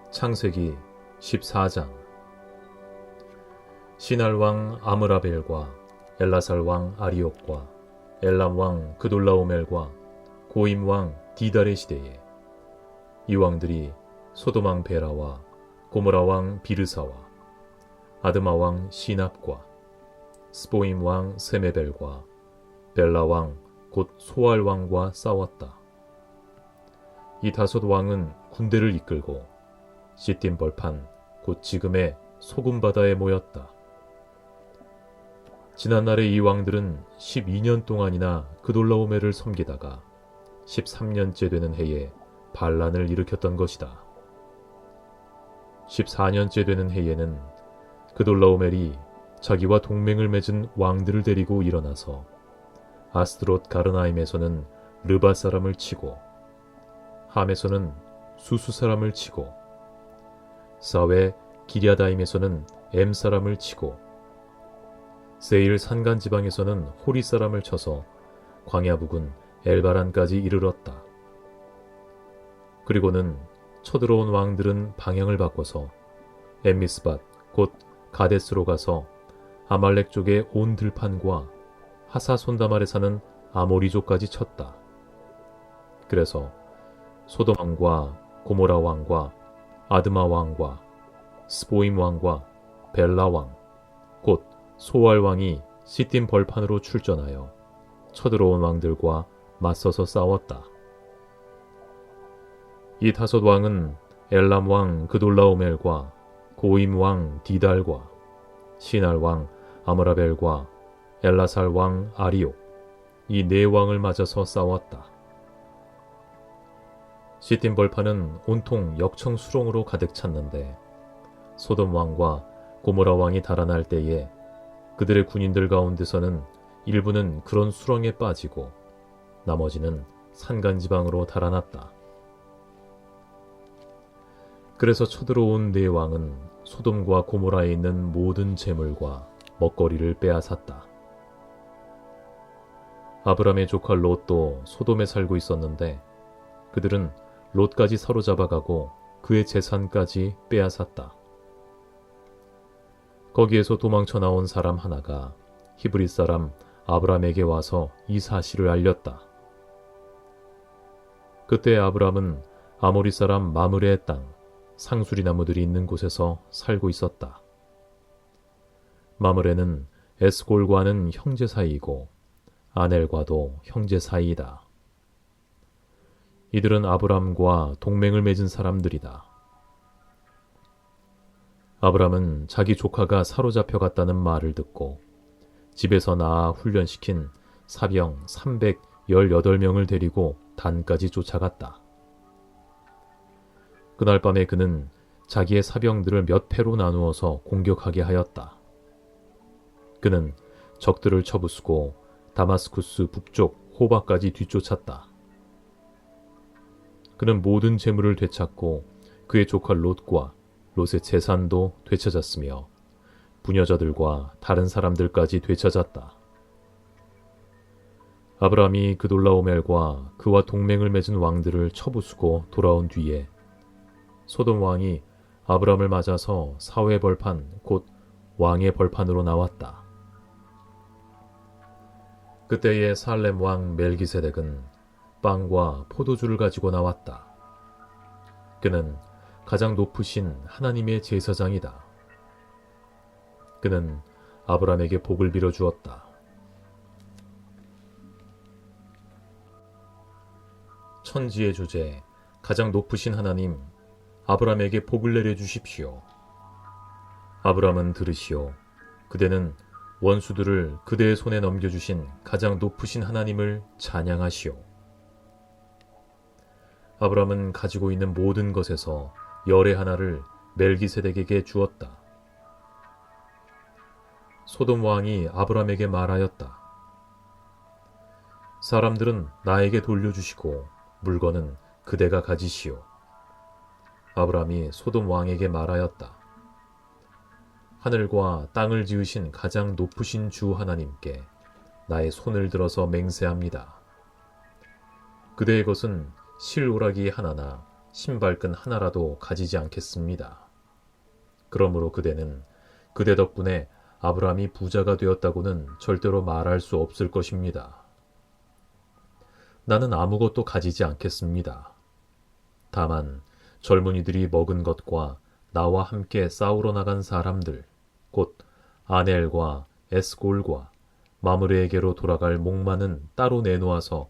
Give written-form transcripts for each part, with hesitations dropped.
창세기 14장. 시날 왕 아므라벨과 엘라살 왕 아리옥과 엘람 왕 그돌라오멜과 고임 왕 디달의 시대에 이 왕들이 소돔 왕 베라와 고모라 왕 비르사와 아드마 왕 시납과 스보임 왕 세메벨과 벨라 왕 곧 소알 왕과 싸웠다. 이 다섯 왕은 군대를 이끌고 시딤 벌판 곧 지금의 소금 바다에 모였다. 지난날의 이 왕들은 12년 동안이나 그돌라오멜을 섬기다가 13년째 되는 해에 반란을 일으켰던 것이다. 14년째 되는 해에는 그돌라오멜이 자기와 동맹을 맺은 왕들을 데리고 일어나서 아스드롯 가르나임에서는 르바 사람을 치고 함에서는 수수 사람을 치고 사웨 기랴다임에서는 엠 사람을 치고 세일 산간 지방에서는 호리 사람을 쳐서 광야 부근 엘바란까지 이르렀다. 그리고는 쳐들어온 왕들은 방향을 바꿔서 엠미스밧 곧 가데스로 가서 아말렉 쪽의 온 들판과 하사손다말에 사는 아모리족까지 쳤다. 그래서 소돔 왕과 고모라 왕과 아드마 왕과 스보임 왕과 벨라 왕 곧 소알 왕이 시딤 벌판으로 출전하여 쳐들어온 왕들과 맞서서 싸웠다. 이 다섯 왕은 엘람 왕 그돌라오멜과 고임 왕 디달과 시날 왕 아므라벨과 엘라살 왕 아리옥 이 네 왕을 맞아서 싸웠다. 시딤 벌판은 온통 역청 수렁으로 가득 찼는데 소돔 왕과 고모라 왕이 달아날 때에 그들의 군인들 가운데서는 일부는 그런 수렁에 빠지고 나머지는 산간지방으로 달아났다. 그래서 쳐들어온 네 왕은 소돔과 고모라에 있는 모든 재물과 먹거리를 빼앗았다. 아브람의 조카 롯도 소돔에 살고 있었는데 그들은 롯까지 사로잡아가고 그의 재산까지 빼앗았다. 거기에서 도망쳐 나온 사람 하나가 히브리 사람 아브람에게 와서 이 사실을 알렸다. 그때 아브람은 아모리 사람 마므레의 땅 상수리 나무들이 있는 곳에서 살고 있었다. 마므레는 에스골과는 형제 사이이고 아넬과도 형제 사이이다. 이들은 아브람과 동맹을 맺은 사람들이다. 아브람은 자기 조카가 사로잡혀 갔다는 말을 듣고 집에서 낳아 훈련시킨 사병 318명을 데리고 단까지 쫓아갔다. 그날 밤에 그는 자기의 사병들을 몇 패로 나누어서 공격하게 하였다. 그는 적들을 쳐부수고 다마스쿠스 북쪽 호바까지 뒤쫓았다. 그는 모든 재물을 되찾고 그의 조카 롯과 롯의 재산도 되찾았으며 부녀자들과 다른 사람들까지 되찾았다. 아브람이 그돌라오멜과 그와 동맹을 맺은 왕들을 쳐부수고 돌아온 뒤에 소돔 왕이 아브람을 맞아서 사회 벌판 곧 왕의 벌판으로 나왔다. 그때의 살렘 왕 멜기세덱은 빵과 포도주를 가지고 나왔다. 그는 가장 높으신 하나님의 제사장이다. 그는 아브람에게 복을 빌어 주었다. 천지의 주제 가장 높으신 하나님 아브람에게 복을 내려 주십시오. 아브람은 들으시오. 그대는 원수들을 그대의 손에 넘겨주신 가장 높으신 하나님을 찬양하시오. 아브람은 가지고 있는 모든 것에서 열의 하나를 멜기세덱에게 주었다. 소돔 왕이 아브람에게 말하였다. 사람들은 나에게 돌려주시고 물건은 그대가 가지시오. 아브람이 소돔 왕에게 말하였다. 하늘과 땅을 지으신 가장 높으신 주 하나님께 나의 손을 들어서 맹세합니다. 그대의 것은 실오라기 하나나 신발끈 하나라도 가지지 않겠습니다. 그러므로 그대는 그대 덕분에 아브라함이 부자가 되었다고는 절대로 말할 수 없을 것입니다. 나는 아무것도 가지지 않겠습니다. 다만 젊은이들이 먹은 것과 나와 함께 싸우러 나간 사람들, 곧 아넬과 에스골과 마므레에게로 돌아갈 목마는 따로 내놓아서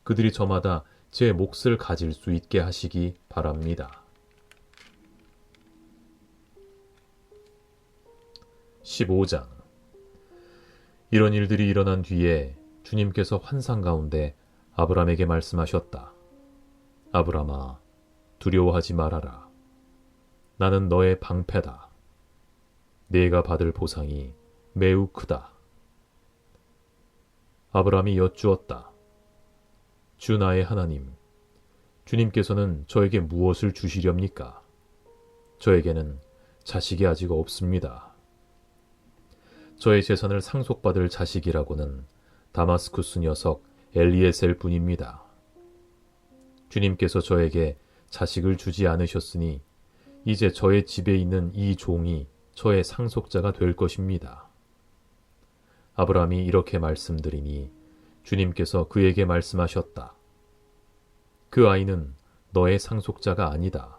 그들이 저마다 제 몫을 가질 수 있게 하시기 바랍니다. 15장. 이런 일들이 일어난 뒤에 주님께서 환상 가운데 아브람에게 말씀하셨다. 아브람아, 두려워하지 말아라. 나는 너의 방패다. 네가 받을 보상이 매우 크다. 아브람이 여쭈었다. 주 나의 하나님, 주님께서는 저에게 무엇을 주시렵니까? 저에게는 자식이 아직 없습니다. 저의 재산을 상속받을 자식이라고는 다마스쿠스 녀석 엘리에셀 뿐입니다. 주님께서 저에게 자식을 주지 않으셨으니 이제 저의 집에 있는 이 종이 저의 상속자가 될 것입니다. 아브라함이 이렇게 말씀드리니 주님께서 그에게 말씀하셨다. 그 아이는 너의 상속자가 아니다.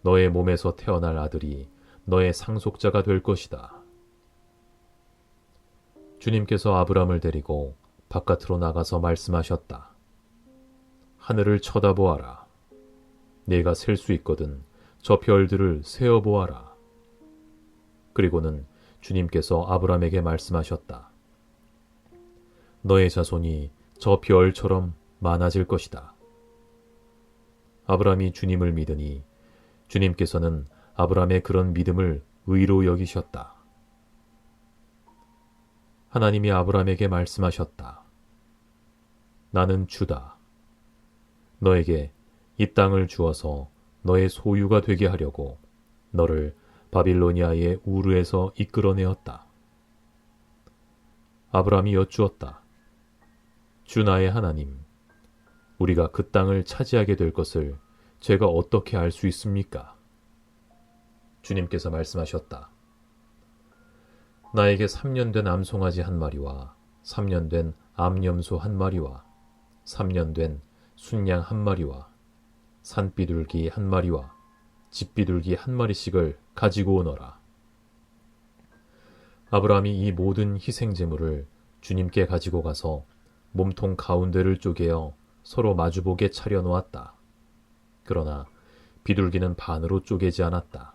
너의 몸에서 태어날 아들이 너의 상속자가 될 것이다. 주님께서 아브람을 데리고 바깥으로 나가서 말씀하셨다. 하늘을 쳐다보아라. 네가 셀 수 있거든 저 별들을 세어보아라. 그리고는 주님께서 아브람에게 말씀하셨다. 너의 자손이 저 별처럼 많아질 것이다. 아브람이 주님을 믿으니 주님께서는 아브람의 그런 믿음을 의로 여기셨다. 하나님이 아브람에게 말씀하셨다. 나는 주다. 너에게 이 땅을 주어서 너의 소유가 되게 하려고 너를 바빌로니아의 우르에서 이끌어내었다. 아브람이 여쭈었다. 주 나의 하나님, 우리가 그 땅을 차지하게 될 것을 제가 어떻게 알 수 있습니까? 주님께서 말씀하셨다. 나에게 3년 된 암송아지 한 마리와 3년 된 암염소 한 마리와 3년 된 순양 한 마리와 산비둘기 한 마리와 집비둘기 한 마리씩을 가지고 오너라. 아브라함이 이 모든 희생제물을 주님께 가지고 가서 몸통 가운데를 쪼개어 서로 마주보게 차려놓았다. 그러나 비둘기는 반으로 쪼개지 않았다.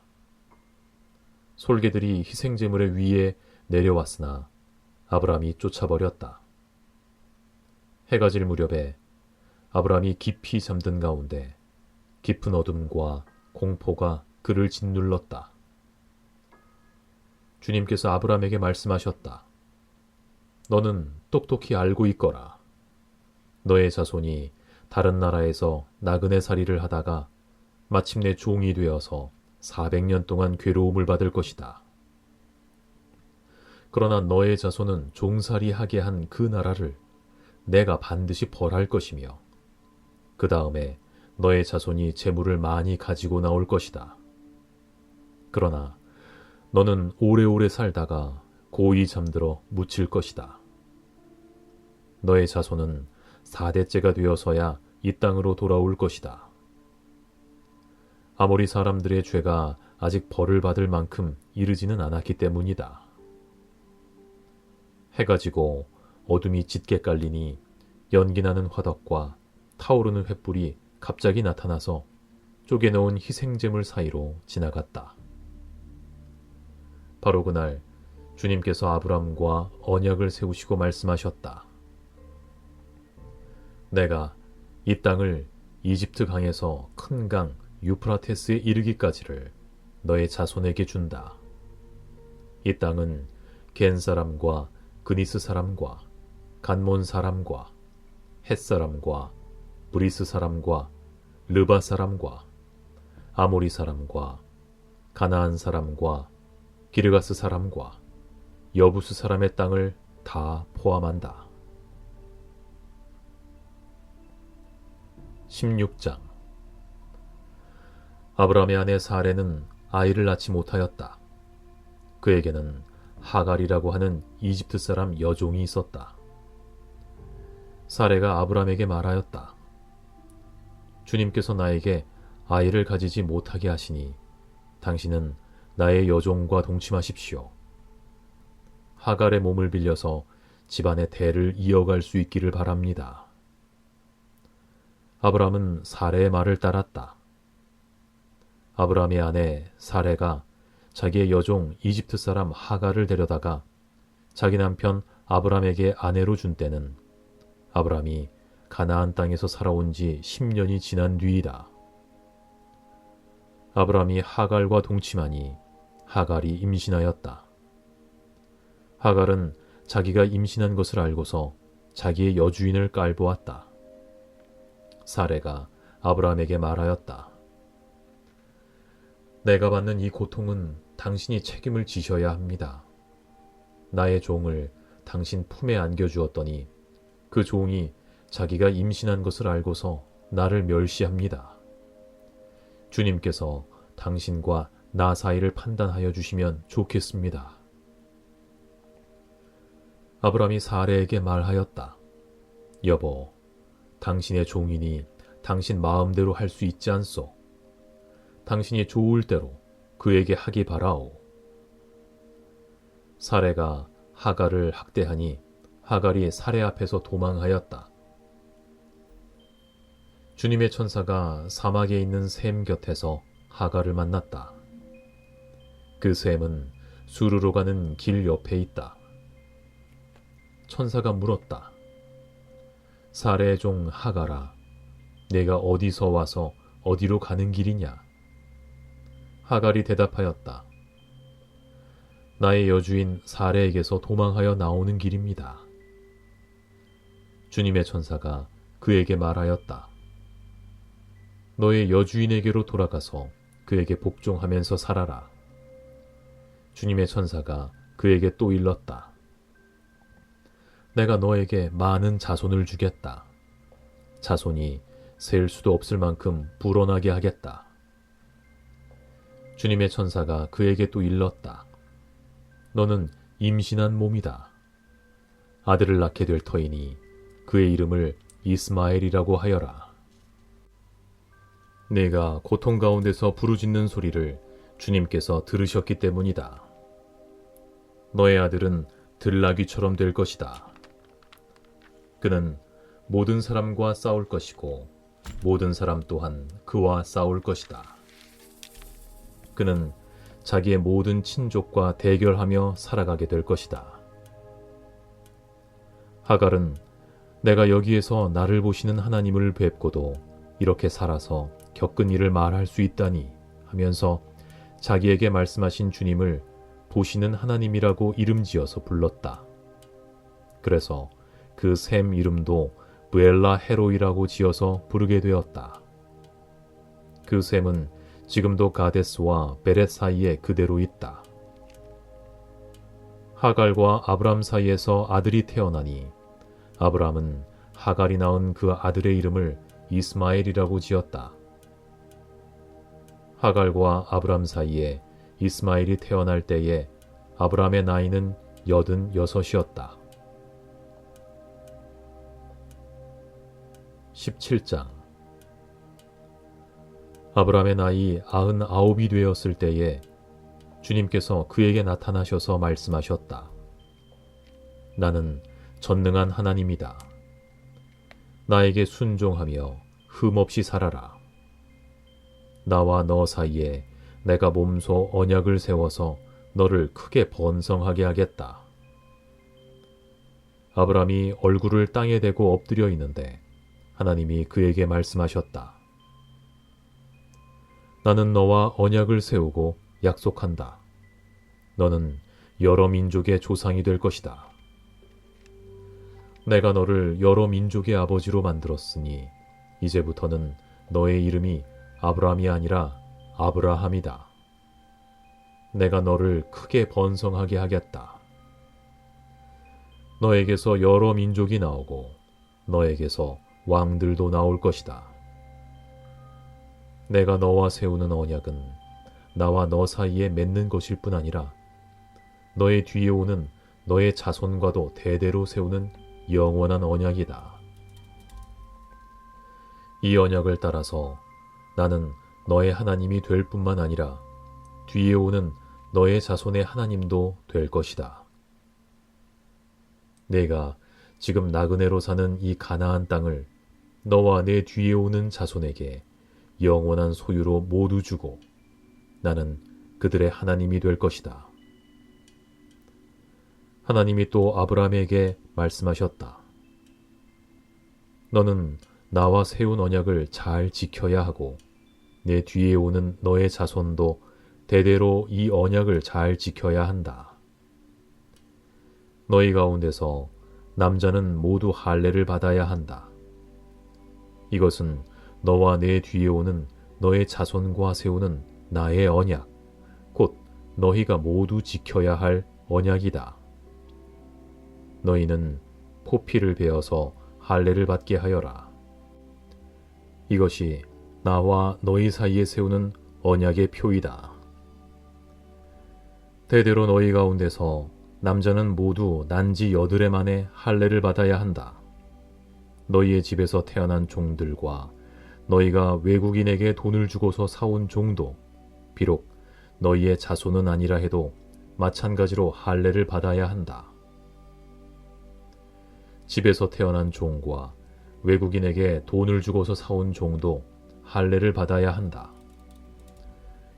솔개들이 희생제물의 위에 내려왔으나 아브라함이 쫓아버렸다. 해가 질 무렵에 아브라함이 깊이 잠든 가운데 깊은 어둠과 공포가 그를 짓눌렀다. 주님께서 아브라함에게 말씀하셨다. 너는 똑똑히 알고 있거라. 너의 자손이 다른 나라에서 나그네 살이를 하다가 마침내 종이 되어서 400년 동안 괴로움을 받을 것이다. 그러나 너의 자손은 종살이 하게 한 그 나라를 내가 반드시 벌할 것이며 그 다음에 너의 자손이 재물을 많이 가지고 나올 것이다. 그러나 너는 오래오래 살다가 고이 잠들어 묻힐 것이다. 너의 자손은 4대째가 되어서야 이 땅으로 돌아올 것이다. 아모리 사람들의 죄가 아직 벌을 받을 만큼 이르지는 않았기 때문이다. 해가 지고 어둠이 짙게 깔리니 연기나는 화덕과 타오르는 횃불이 갑자기 나타나서 쪼개놓은 희생제물 사이로 지나갔다. 바로 그날 주님께서 아브람과 언약을 세우시고 말씀하셨다. 내가 이 땅을 이집트 강에서 큰 강 유프라테스에 이르기까지를 너의 자손에게 준다. 이 땅은 겐 사람과 그니스 사람과 간몬 사람과 헷 사람과 브리스 사람과 르바 사람과 아모리 사람과 가나안 사람과 기르가스 사람과 여부스 사람의 땅을 다 포함한다. 16장. 아브라함의 아내 사레는 아이를 낳지 못하였다. 그에게는 하갈이라고 하는 이집트 사람 여종이 있었다. 사레가 아브라함에게 말하였다. 주님께서 나에게 아이를 가지지 못하게 하시니 당신은 나의 여종과 동침하십시오. 하갈의 몸을 빌려서 집안의 대를 이어갈 수 있기를 바랍니다. 아브라함은 사레의 말을 따랐다. 아브라함의 아내 사레가 자기의 여종 이집트 사람 하갈을 데려다가 자기 남편 아브라함에게 아내로 준 때는 아브라함이 가나안 땅에서 살아온 지 10년이 지난 뒤이다. 아브라함이 하갈과 동침하니 하갈이 임신하였다. 하갈은 자기가 임신한 것을 알고서 자기의 여주인을 깔보았다. 사레가 아브라함에게 말하였다. 내가 받는 이 고통은 당신이 책임을 지셔야 합니다. 나의 종을 당신 품에 안겨주었더니 그 종이 자기가 임신한 것을 알고서 나를 멸시합니다. 주님께서 당신과 나 사이를 판단하여 주시면 좋겠습니다. 아브라함이 사레에게 말하였다. 여보, 당신의 종이니 당신 마음대로 할 수 있지 않소. 당신이 좋을 대로 그에게 하기 바라오. 사레가 하갈을 학대하니 하갈이 사레 앞에서 도망하였다. 주님의 천사가 사막에 있는 샘 곁에서 하갈을 만났다. 그 샘은 수르로 가는 길 옆에 있다. 천사가 물었다. 사레의 종 하갈아, 내가 어디서 와서 어디로 가는 길이냐? 하갈이 대답하였다. 나의 여주인 사레에게서 도망하여 나오는 길입니다. 주님의 천사가 그에게 말하였다. 너의 여주인에게로 돌아가서 그에게 복종하면서 살아라. 주님의 천사가 그에게 또 일렀다. 내가 너에게 많은 자손을 주겠다. 자손이 셀 수도 없을 만큼 불어나게 하겠다. 주님의 천사가 그에게 또 일렀다. 너는 임신한 몸이다. 아들을 낳게 될 터이니 그의 이름을 이스마엘이라고 하여라. 네가 고통 가운데서 부르짖는 소리를 주님께서 들으셨기 때문이다. 너의 아들은 들나귀처럼 될 것이다. 그는 모든 사람과 싸울 것이고 모든 사람 또한 그와 싸울 것이다. 그는 자기의 모든 친족과 대결하며 살아가게 될 것이다. 하갈은 내가 여기에서 나를 보시는 하나님을 뵙고도 이렇게 살아서 겪은 일을 말할 수 있다니 하면서 자기에게 말씀하신 주님을 보시는 하나님이라고 이름지어서 불렀다. 그래서 그 샘 이름도 브엘라 헤로이라고 지어서 부르게 되었다. 그 샘은 지금도 가데스와 베렛 사이에 그대로 있다. 하갈과 아브람 사이에서 아들이 태어나니 아브람은 하갈이 낳은 그 아들의 이름을 이스마엘이라고 지었다. 하갈과 아브람 사이에 이스마엘이 태어날 때에 아브람의 나이는 86이었다. 17장 아브람의 나이 99이 되었을 때에 주님께서 그에게 나타나셔서 말씀하셨다. 나는 전능한 하나님이다. 나에게 순종하며 흠없이 살아라. 나와 너 사이에 내가 몸소 언약을 세워서 너를 크게 번성하게 하겠다. 아브람이 얼굴을 땅에 대고 엎드려 있는데 하나님이 그에게 말씀하셨다. 나는 너와 언약을 세우고 약속한다. 너는 여러 민족의 조상이 될 것이다. 내가 너를 여러 민족의 아버지로 만들었으니 이제부터는 너의 이름이 아브람이 아니라 아브라함이다. 내가 너를 크게 번성하게 하겠다. 너에게서 여러 민족이 나오고 너에게서 왕들도 나올 것이다. 내가 너와 세우는 언약은 나와 너 사이에 맺는 것일 뿐 아니라 너의 뒤에 오는 너의 자손과도 대대로 세우는 영원한 언약이다. 이 언약을 따라서 나는 너의 하나님이 될 뿐만 아니라 뒤에 오는 너의 자손의 하나님도 될 것이다. 내가 지금 나그네로 사는 이 가나안 땅을 너와 내 뒤에 오는 자손에게 영원한 소유로 모두 주고 나는 그들의 하나님이 될 것이다. 하나님이 또 아브라함에게 말씀하셨다. 너는 나와 세운 언약을 잘 지켜야 하고 내 뒤에 오는 너의 자손도 대대로 이 언약을 잘 지켜야 한다. 너희 가운데서 남자는 모두 할례를 받아야 한다. 이것은 너와 내 뒤에 오는 너의 자손과 세우는 나의 언약, 곧 너희가 모두 지켜야 할 언약이다. 너희는 포피를 베어서 할례를 받게 하여라. 이것이 나와 너희 사이에 세우는 언약의 표이다. 대대로 너희 가운데서 남자는 모두 난지 8해 만에 할례를 받아야 한다. 너희의 집에서 태어난 종들과 너희가 외국인에게 돈을 주고서 사온 종도 비록 너희의 자손은 아니라 해도 마찬가지로 할례를 받아야 한다. 집에서 태어난 종과 외국인에게 돈을 주고서 사온 종도 할례를 받아야 한다.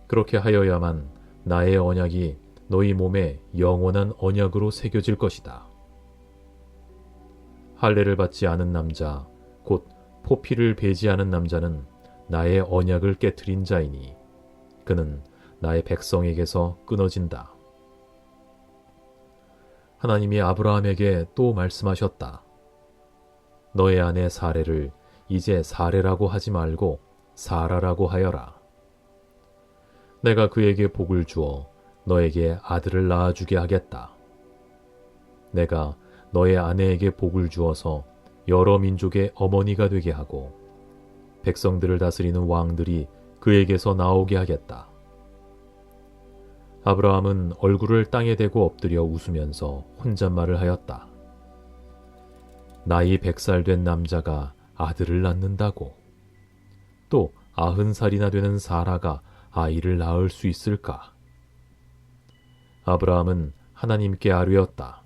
그렇게 하여야만 나의 언약이 너희 몸에 영원한 언약으로 새겨질 것이다. 할례를 받지 않은 남자, 곧 포피를 베지 않은 남자는 나의 언약을 깨트린 자이니 그는 나의 백성에게서 끊어진다. 하나님이 아브라함에게 또 말씀하셨다. 너의 아내 사레를 이제 사레라고 하지 말고 사라라고 하여라. 내가 그에게 복을 주어 너에게 아들을 낳아주게 하겠다. 내가 너의 아내에게 복을 주어서 여러 민족의 어머니가 되게 하고 백성들을 다스리는 왕들이 그에게서 나오게 하겠다. 아브라함은 얼굴을 땅에 대고 엎드려 웃으면서 혼잣말을 하였다. 나이 100살 된 남자가 아들을 낳는다고? 또 90살이나 되는 사라가 아이를 낳을 수 있을까? 아브라함은 하나님께 아뢰었다.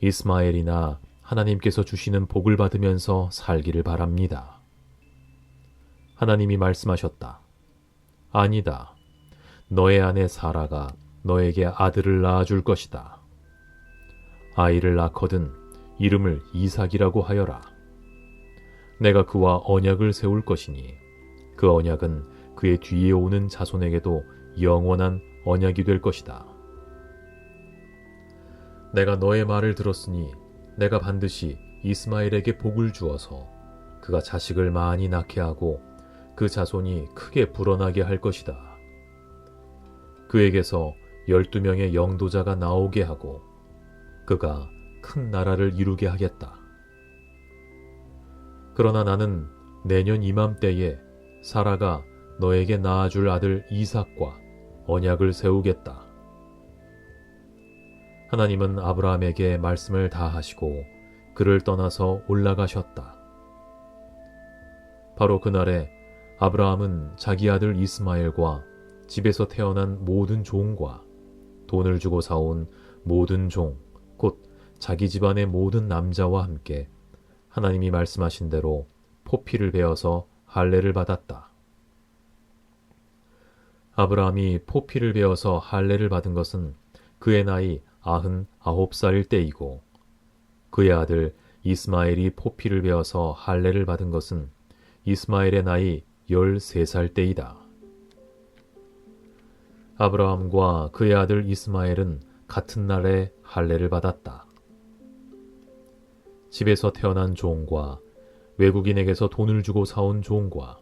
이스마엘이나 하나님께서 주시는 복을 받으면서 살기를 바랍니다. 하나님이 말씀하셨다. 아니다. 너의 아내 사라가 너에게 아들을 낳아줄 것이다. 아이를 낳거든 이름을 이삭이라고 하여라. 내가 그와 언약을 세울 것이니 그 언약은 그의 뒤에 오는 자손에게도 영원한 언약이 될 것이다. 내가 너의 말을 들었으니 내가 반드시 이스마엘에게 복을 주어서 그가 자식을 많이 낳게 하고 그 자손이 크게 불어나게 할 것이다. 그에게서 12명의 영도자가 나오게 하고 그가 큰 나라를 이루게 하겠다. 그러나 나는 내년 이맘때에 사라가 너에게 낳아줄 아들 이삭과 언약을 세우겠다. 하나님은 아브라함에게 말씀을 다 하시고 그를 떠나서 올라가셨다. 바로 그날에 아브라함은 자기 아들 이스마엘과 집에서 태어난 모든 종과 돈을 주고 사온 모든 종, 곧 자기 집안의 모든 남자와 함께 하나님이 말씀하신 대로 포피를 베어서 할례를 받았다. 아브라함이 포피를 베어서 할례를 받은 것은 그의 나이 99살일 때이고 그의 아들 이스마엘이 포피를 베어서 할례를 받은 것은 이스마엘의 나이 13살 때이다. 아브라함과 그의 아들 이스마엘은 같은 날에 할례를 받았다. 집에서 태어난 종과 외국인에게서 돈을 주고 사온 종과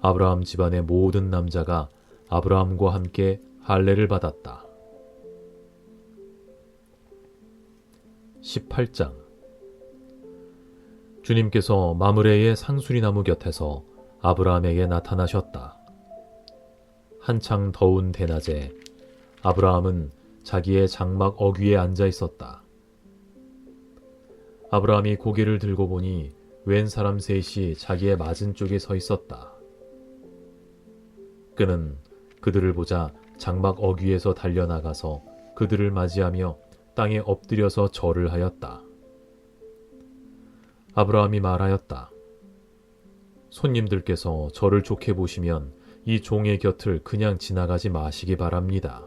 아브라함 집안의 모든 남자가 아브라함과 함께 할례를 받았다. 18장 주님께서 마므레의 상수리나무 곁에서 아브라함에게 나타나셨다. 한창 더운 대낮에 아브라함은 자기의 장막 어귀에 앉아 있었다. 아브라함이 고개를 들고 보니 웬 사람 셋이 자기의 맞은 쪽에 서 있었다. 그는 그들을 보자 장막 어귀에서 달려나가서 그들을 맞이하며 땅에 엎드려서 절을 하였다. 아브라함이 말하였다. 손님들께서 저를 좋게 보시면 이 종의 곁을 그냥 지나가지 마시기 바랍니다.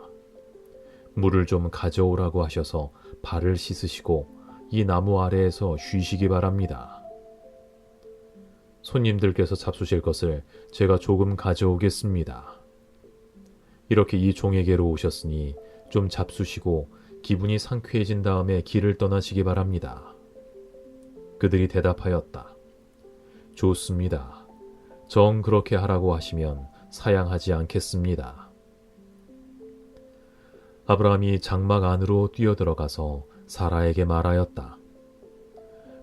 물을 좀 가져오라고 하셔서 발을 씻으시고 이 나무 아래에서 쉬시기 바랍니다. 손님들께서 잡수실 것을 제가 조금 가져오겠습니다. 이렇게 이 종에게로 오셨으니 좀 잡수시고 기분이 상쾌해진 다음에 길을 떠나시기 바랍니다. 그들이 대답하였다. 좋습니다. 정 그렇게 하라고 하시면 사양하지 않겠습니다. 아브라함이 장막 안으로 뛰어들어가서 사라에게 말하였다.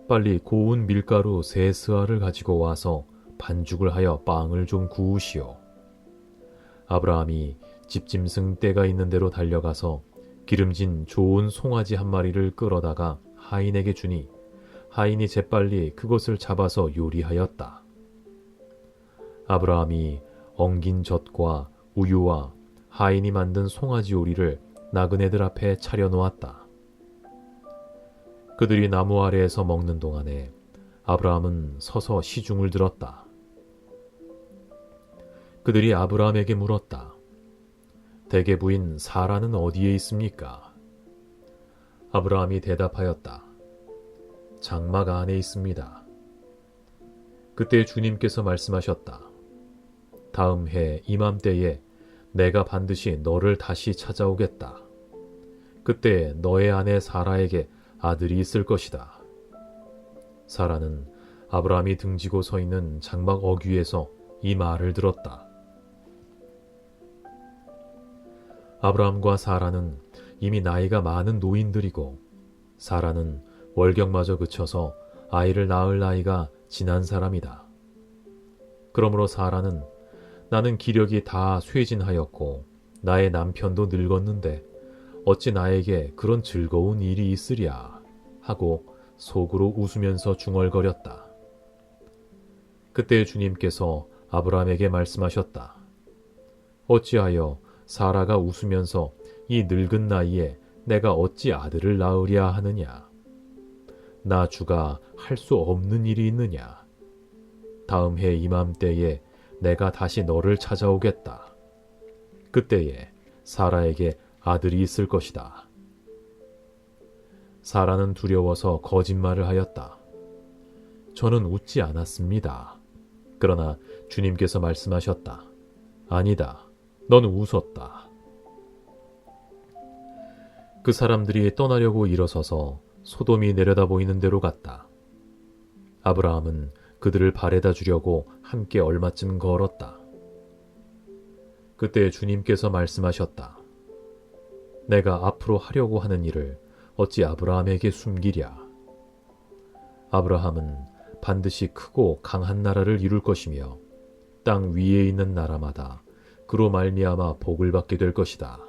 빨리 고운 밀가루 3스아를 가지고 와서 반죽을 하여 빵을 좀 구우시오. 아브라함이 집짐승 떼가 있는 데로 달려가서 기름진 좋은 송아지 한 마리를 끌어다가 하인에게 주니 하인이 재빨리 그것을 잡아서 요리하였다. 아브라함이 엉긴 젖과 우유와 하인이 만든 송아지 요리를 나그네들 앞에 차려놓았다. 그들이 나무 아래에서 먹는 동안에 아브라함은 서서 시중을 들었다. 그들이 아브라함에게 물었다. 대개 부인 사라는 어디에 있습니까? 아브라함이 대답하였다. 장막 안에 있습니다. 그때 주님께서 말씀하셨다. 다음 해 이맘때에 내가 반드시 너를 다시 찾아오겠다. 그때 너의 아내 사라에게 아들이 있을 것이다. 사라는 아브라함이 등지고 서 있는 장막 어귀에서 이 말을 들었다. 아브라함과 사라는 이미 나이가 많은 노인들이고 사라는 월경마저 그쳐서 아이를 낳을 나이가 지난 사람이다. 그러므로 사라는 나는 기력이 다 쇠진하였고 나의 남편도 늙었는데 어찌 나에게 그런 즐거운 일이 있으랴 하고 속으로 웃으면서 중얼거렸다. 그때 주님께서 아브라함에게 말씀하셨다. 어찌하여 사라가 웃으면서 이 늙은 나이에 내가 어찌 아들을 낳으랴 하느냐. 나 주가 할 수 없는 일이 있느냐. 다음 해 이맘때에 내가 다시 너를 찾아오겠다. 그때에 사라에게 아들이 있을 것이다. 사라는 두려워서 거짓말을 하였다. 저는 웃지 않았습니다. 그러나 주님께서 말씀하셨다. 아니다. 너는 웃었다. 그 사람들이 떠나려고 일어서서 소돔이 내려다 보이는 데로 갔다. 아브라함은 그들을 바래다 주려고 함께 얼마쯤 걸었다. 그때 주님께서 말씀하셨다. 내가 앞으로 하려고 하는 일을 어찌 아브라함에게 숨기랴. 아브라함은 반드시 크고 강한 나라를 이룰 것이며 땅 위에 있는 나라마다 그로 말미암아 복을 받게 될 것이다.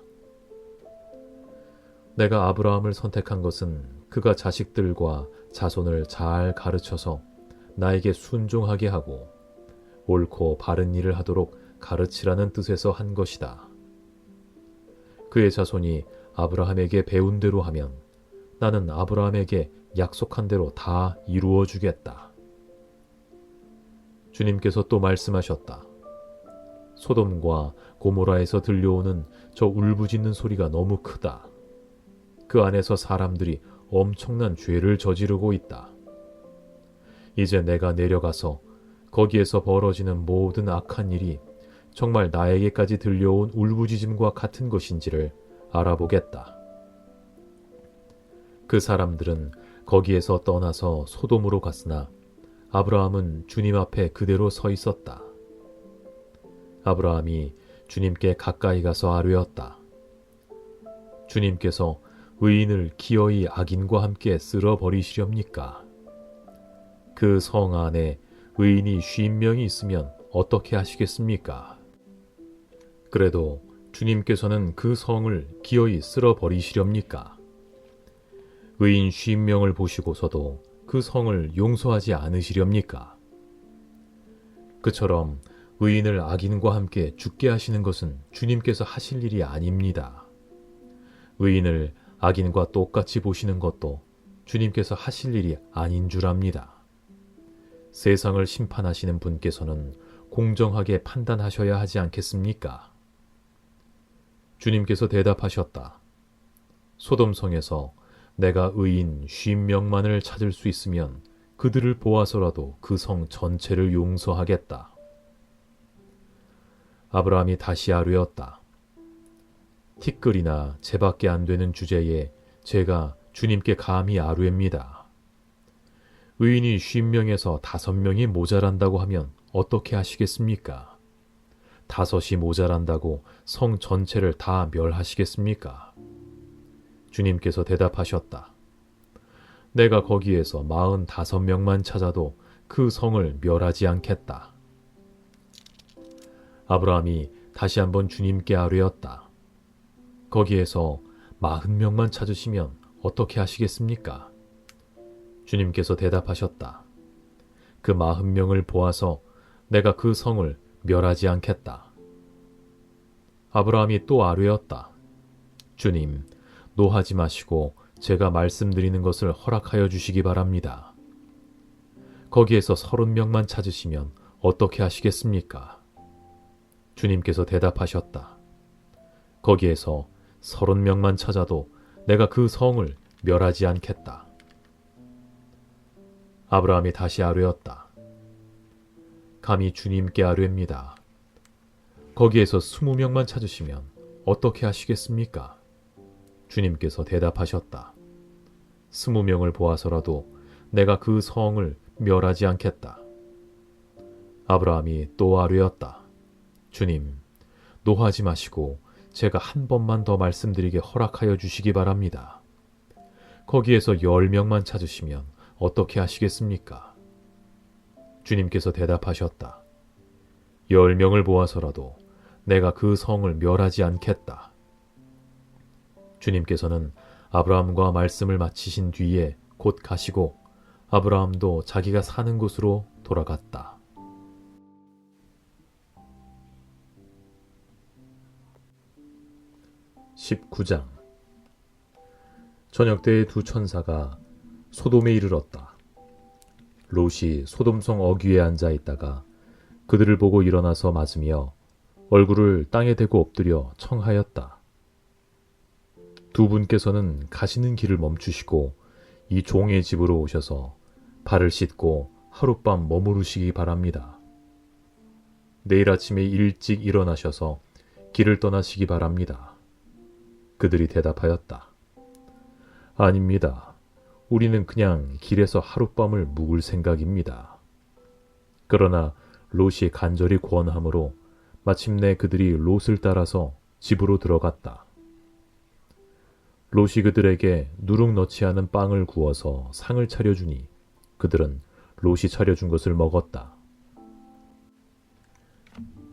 내가 아브라함을 선택한 것은 그가 자식들과 자손을 잘 가르쳐서 나에게 순종하게 하고 옳고 바른 일을 하도록 가르치라는 뜻에서 한 것이다. 그의 자손이 아브라함에게 배운 대로 하면 나는 아브라함에게 약속한 대로 다 이루어 주겠다. 주님께서 또 말씀하셨다. 소돔과 고모라에서 들려오는 저 울부짖는 소리가 너무 크다. 그 안에서 사람들이 엄청난 죄를 저지르고 있다. 이제 내가 내려가서 거기에서 벌어지는 모든 악한 일이 정말 나에게까지 들려온 울부짖음과 같은 것인지를 알아보겠다. 그 사람들은 거기에서 떠나서 소돔으로 갔으나 아브라함은 주님 앞에 그대로 서 있었다. 아브라함이 주님께 가까이 가서 아뢰었다. 주님께서 의인을 기어이 악인과 함께 쓸어버리시렵니까? 그 성 안에 의인이 50명이 있으면 어떻게 하시겠습니까? 그래도 주님께서는 그 성을 기어이 쓸어버리시렵니까? 의인 50명을 보시고서도 그 성을 용서하지 않으시렵니까? 그처럼 의인을 악인과 함께 죽게 하시는 것은 주님께서 하실 일이 아닙니다. 의인을 악인과 똑같이 보시는 것도 주님께서 하실 일이 아닌 줄 압니다. 세상을 심판하시는 분께서는 공정하게 판단하셔야 하지 않겠습니까? 주님께서 대답하셨다. 소돔성에서 내가 의인 50명만을 찾을 수 있으면 그들을 보아서라도 그 성 전체를 용서하겠다. 아브라함이 다시 아뢰었다. 티끌이나 재밖에 안 되는 주제에 제가 주님께 감히 아뢰입니다. 의인이 50명에서 5명이 모자란다고 하면 어떻게 하시겠습니까? 5이 모자란다고 성 전체를 다 멸하시겠습니까? 주님께서 대답하셨다. 내가 거기에서 45명만 찾아도 그 성을 멸하지 않겠다. 아브라함이 다시 한번 주님께 아뢰었다. 거기에서 40명만 찾으시면 어떻게 하시겠습니까? 주님께서 대답하셨다. 그 40명을 보아서 내가 그 성을 멸하지 않겠다. 아브라함이 또 아뢰었다. 주님, 노하지 마시고 제가 말씀드리는 것을 허락하여 주시기 바랍니다. 거기에서 30명만 찾으시면 어떻게 하시겠습니까? 주님께서 대답하셨다. 거기에서 30명만 찾아도 내가 그 성을 멸하지 않겠다. 아브라함이 다시 아뢰었다. 감히 주님께 아뢰입니다. 거기에서 20명만 찾으시면 어떻게 하시겠습니까? 주님께서 대답하셨다. 20명을 보아서라도 내가 그 성을 멸하지 않겠다. 아브라함이 또 아뢰었다. 주님, 노하지 마시고 제가 한 번만 더 말씀드리게 허락하여 주시기 바랍니다. 거기에서 10명만 찾으시면 어떻게 하시겠습니까? 주님께서 대답하셨다. 10명을 보아서라도 내가 그 성을 멸하지 않겠다. 주님께서는 아브라함과 말씀을 마치신 뒤에 곧 가시고 아브라함도 자기가 사는 곳으로 돌아갔다. 19장. 저녁때에 두 천사가 소돔에 이르렀다. 롯이 소돔성 어귀에 앉아 있다가 그들을 보고 일어나서 맞으며 얼굴을 땅에 대고 엎드려 청하였다. 두 분께서는 가시는 길을 멈추시고 이 종의 집으로 오셔서 발을 씻고 하룻밤 머무르시기 바랍니다. 내일 아침에 일찍 일어나셔서 길을 떠나시기 바랍니다. 그들이 대답하였다. 아닙니다. 우리는 그냥 길에서 하룻밤을 묵을 생각입니다. 그러나 롯이 간절히 권함으로 마침내 그들이 롯을 따라서 집으로 들어갔다. 롯이 그들에게 누룩 넣지 않은 빵을 구워서 상을 차려주니 그들은 롯이 차려준 것을 먹었다.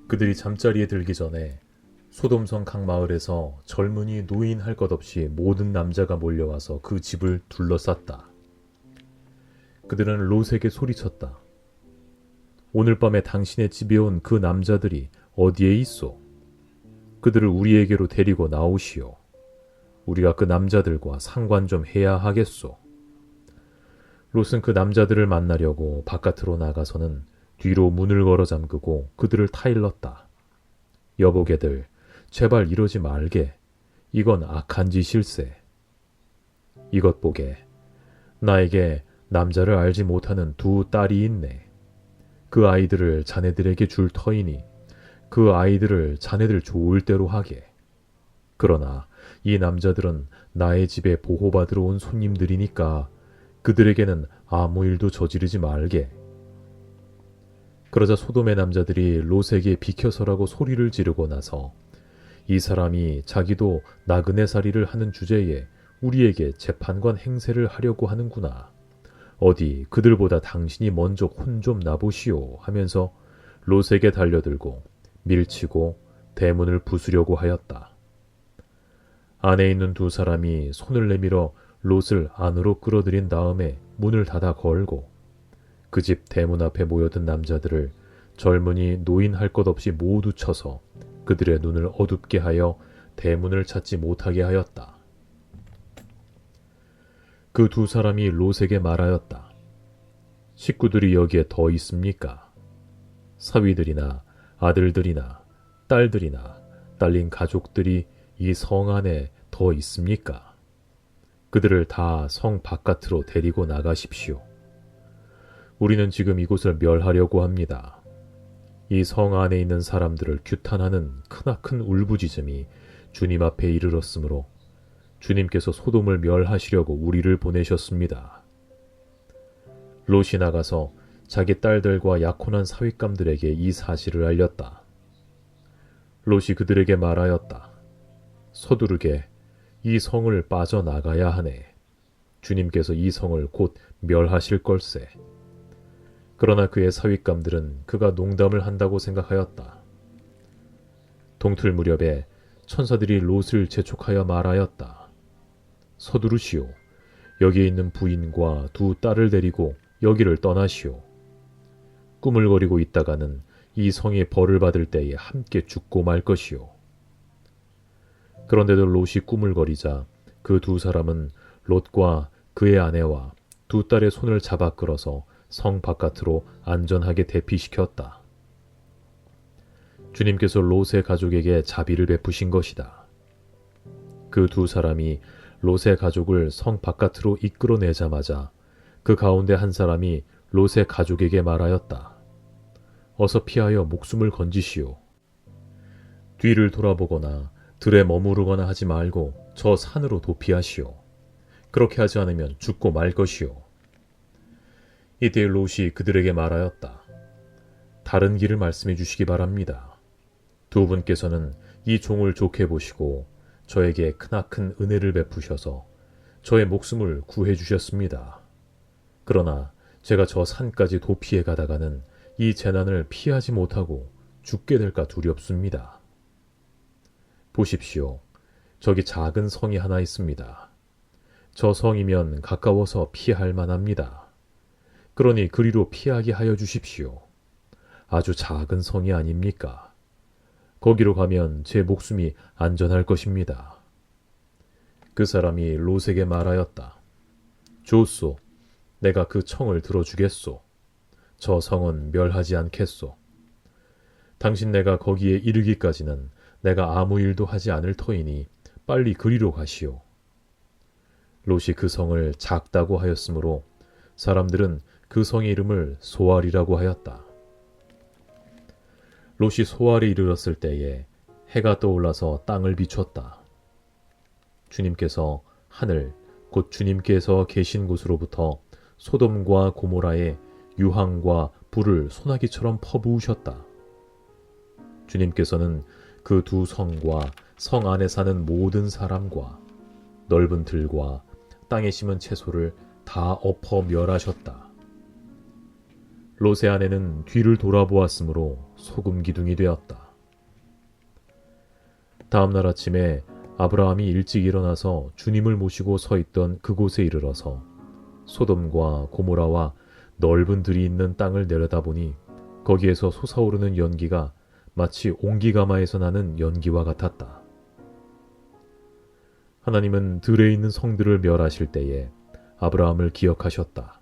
그들이 잠자리에 들기 전에 소돔성 각 마을에서 젊은이 노인 할 것 없이 모든 남자가 몰려와서 그 집을 둘러쌌다. 그들은 롯에게 소리쳤다. 오늘 밤에 당신의 집에 온 그 남자들이 어디에 있소? 그들을 우리에게로 데리고 나오시오. 우리가 그 남자들과 상관 좀 해야 하겠소. 롯은 그 남자들을 만나려고 바깥으로 나가서는 뒤로 문을 걸어 잠그고 그들을 타일렀다. 여보게들, 제발 이러지 말게. 이건 악한 짓일세. 이것 보게. 나에게 남자를 알지 못하는 두 딸이 있네. 그 아이들을 자네들에게 줄 터이니 그 아이들을 자네들 좋을 대로 하게. 그러나 이 남자들은 나의 집에 보호받으러 온 손님들이니까 그들에게는 아무 일도 저지르지 말게. 그러자 소돔의 남자들이 롯에게 비켜서라고 소리를 지르고 나서 이 사람이 자기도 나그네 살이를 하는 주제에 우리에게 재판관 행세를 하려고 하는구나. 어디 그들보다 당신이 먼저 혼 좀 나보시오 하면서 롯에게 달려들고 밀치고 대문을 부수려고 하였다. 안에 있는 두 사람이 손을 내밀어 롯을 안으로 끌어들인 다음에 문을 닫아 걸고 그 집 대문 앞에 모여든 남자들을 젊은이 노인 할 것 없이 모두 쳐서 그들의 눈을 어둡게 하여 대문을 찾지 못하게 하였다. 그 두 사람이 롯에게 말하였다. 식구들이 여기에 더 있습니까? 사위들이나 아들들이나 딸들이나 딸린 가족들이 이 성 안에 더 있습니까? 그들을 다 성 바깥으로 데리고 나가십시오. 우리는 지금 이곳을 멸하려고 합니다. 이 성 안에 있는 사람들을 규탄하는 크나큰 울부짖음이 주님 앞에 이르렀으므로 주님께서 소돔을 멸하시려고 우리를 보내셨습니다. 롯이 나가서 자기 딸들과 약혼한 사윗감들에게 이 사실을 알렸다. 롯이 그들에게 말하였다. 서두르게 이 성을 빠져나가야 하네. 주님께서 이 성을 곧 멸하실 걸세. 그러나 그의 사윗감들은 그가 농담을 한다고 생각하였다. 동틀 무렵에 천사들이 롯을 재촉하여 말하였다. 서두르시오. 여기에 있는 부인과 두 딸을 데리고 여기를 떠나시오. 꾸물거리고 있다가는 이 성이 벌을 받을 때에 함께 죽고 말 것이오. 그런데도 롯이 꾸물거리자 그 두 사람은 롯과 그의 아내와 두 딸의 손을 잡아 끌어서 성 바깥으로 안전하게 대피시켰다. 주님께서 롯의 가족에게 자비를 베푸신 것이다. 그 두 사람이 롯의 가족을 성 바깥으로 이끌어내자마자 그 가운데 한 사람이 롯의 가족에게 말하였다. 어서 피하여 목숨을 건지시오. 뒤를 돌아보거나 들에 머무르거나 하지 말고 저 산으로 도피하시오. 그렇게 하지 않으면 죽고 말 것이오. 이때 롯이 그들에게 말하였다. 다른 길을 말씀해 주시기 바랍니다. 두 분께서는 이 종을 좋게 보시고 저에게 크나큰 은혜를 베푸셔서 저의 목숨을 구해 주셨습니다. 그러나 제가 저 산까지 도피해 가다가는 이 재난을 피하지 못하고 죽게 될까 두렵습니다. 보십시오. 저기 작은 성이 하나 있습니다. 저 성이면 가까워서 피할 만합니다. 그러니 그리로 피하게 하여 주십시오. 아주 작은 성이 아닙니까? 거기로 가면 제 목숨이 안전할 것입니다. 그 사람이 롯에게 말하였다. 좋소. 내가 그 청을 들어주겠소. 저 성은 멸하지 않겠소. 당신 내가 거기에 이르기까지는 내가 아무 일도 하지 않을 터이니 빨리 그리로 가시오. 롯이 그 성을 작다고 하였으므로 사람들은 그 성의 이름을 소알이라고 하였다. 롯이 소알에 이르렀을 때에 해가 떠올라서 땅을 비췄다. 주님께서 하늘, 곧 주님께서 계신 곳으로부터 소돔과 고모라에 유황과 불을 소나기처럼 퍼부으셨다. 주님께서는 그 두 성과 성 안에 사는 모든 사람과 넓은 들과 땅에 심은 채소를 다 엎어 멸하셨다. 롯의 아내는 뒤를 돌아보았으므로 소금 기둥이 되었다. 다음 날 아침에 아브라함이 일찍 일어나서 주님을 모시고 서 있던 그곳에 이르러서 소돔과 고모라와 넓은 들이 있는 땅을 내려다보니 거기에서 솟아오르는 연기가 마치 옹기가마에서 나는 연기와 같았다. 하나님은 들에 있는 성들을 멸하실 때에 아브라함을 기억하셨다.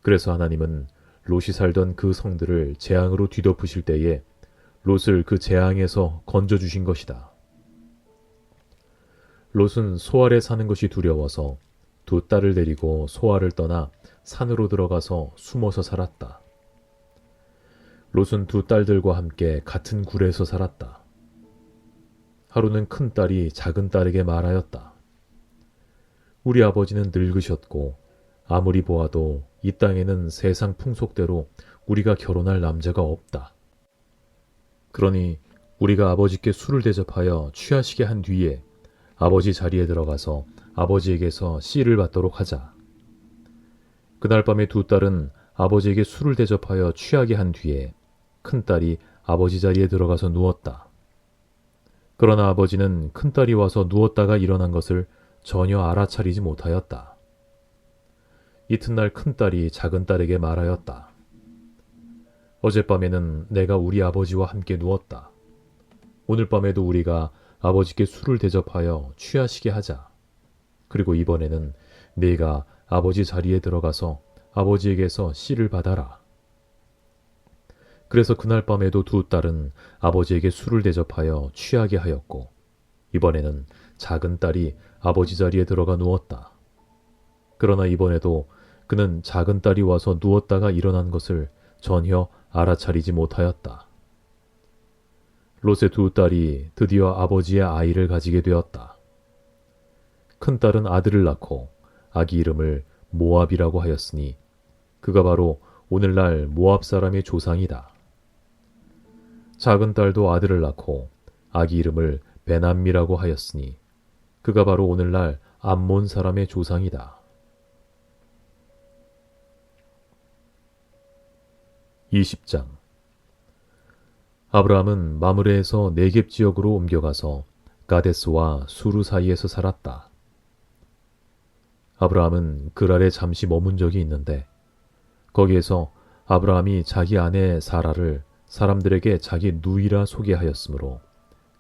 그래서 하나님은 롯이 살던 그 성들을 재앙으로 뒤덮으실 때에 롯을 그 재앙에서 건져주신 것이다. 롯은 소알에 사는 것이 두려워서 두 딸을 데리고 소알을 떠나 산으로 들어가서 숨어서 살았다. 롯은 두 딸들과 함께 같은 굴에서 살았다. 하루는 큰 딸이 작은 딸에게 말하였다. 우리 아버지는 늙으셨고 아무리 보아도 이 땅에는 세상 풍속대로 우리가 결혼할 남자가 없다. 그러니 우리가 아버지께 술을 대접하여 취하시게 한 뒤에 아버지 자리에 들어가서 아버지에게서 씨를 받도록 하자. 그날 밤에 두 딸은 아버지에게 술을 대접하여 취하게 한 뒤에 큰딸이 아버지 자리에 들어가서 누웠다. 그러나 아버지는 큰딸이 와서 누웠다가 일어난 것을 전혀 알아차리지 못하였다. 이튿날 큰딸이 작은딸에게 말하였다. 어젯밤에는 내가 우리 아버지와 함께 누웠다. 오늘 밤에도 우리가 아버지께 술을 대접하여 취하시게 하자. 그리고 이번에는 네가 아버지 자리에 들어가서 아버지에게서 씨를 받아라. 그래서 그날 밤에도 두 딸은 아버지에게 술을 대접하여 취하게 하였고, 이번에는 작은 딸이 아버지 자리에 들어가 누웠다. 그러나 이번에도 그는 작은 딸이 와서 누웠다가 일어난 것을 전혀 알아차리지 못하였다. 롯의 두 딸이 드디어 아버지의 아이를 가지게 되었다. 큰 딸은 아들을 낳고 아기 이름을 모압이라고 하였으니 그가 바로 오늘날 모압 사람의 조상이다. 작은 딸도 아들을 낳고 아기 이름을 베남미라고 하였으니 그가 바로 오늘날 암몬 사람의 조상이다. 20장. 아브라함은 마므레에서 네겝 지역으로 옮겨가서 가데스와 수루 사이에서 살았다. 아브라함은 그랄에 잠시 머문 적이 있는데 거기에서 아브라함이 자기 아내 사라를 사람들에게 자기 누이라 소개하였으므로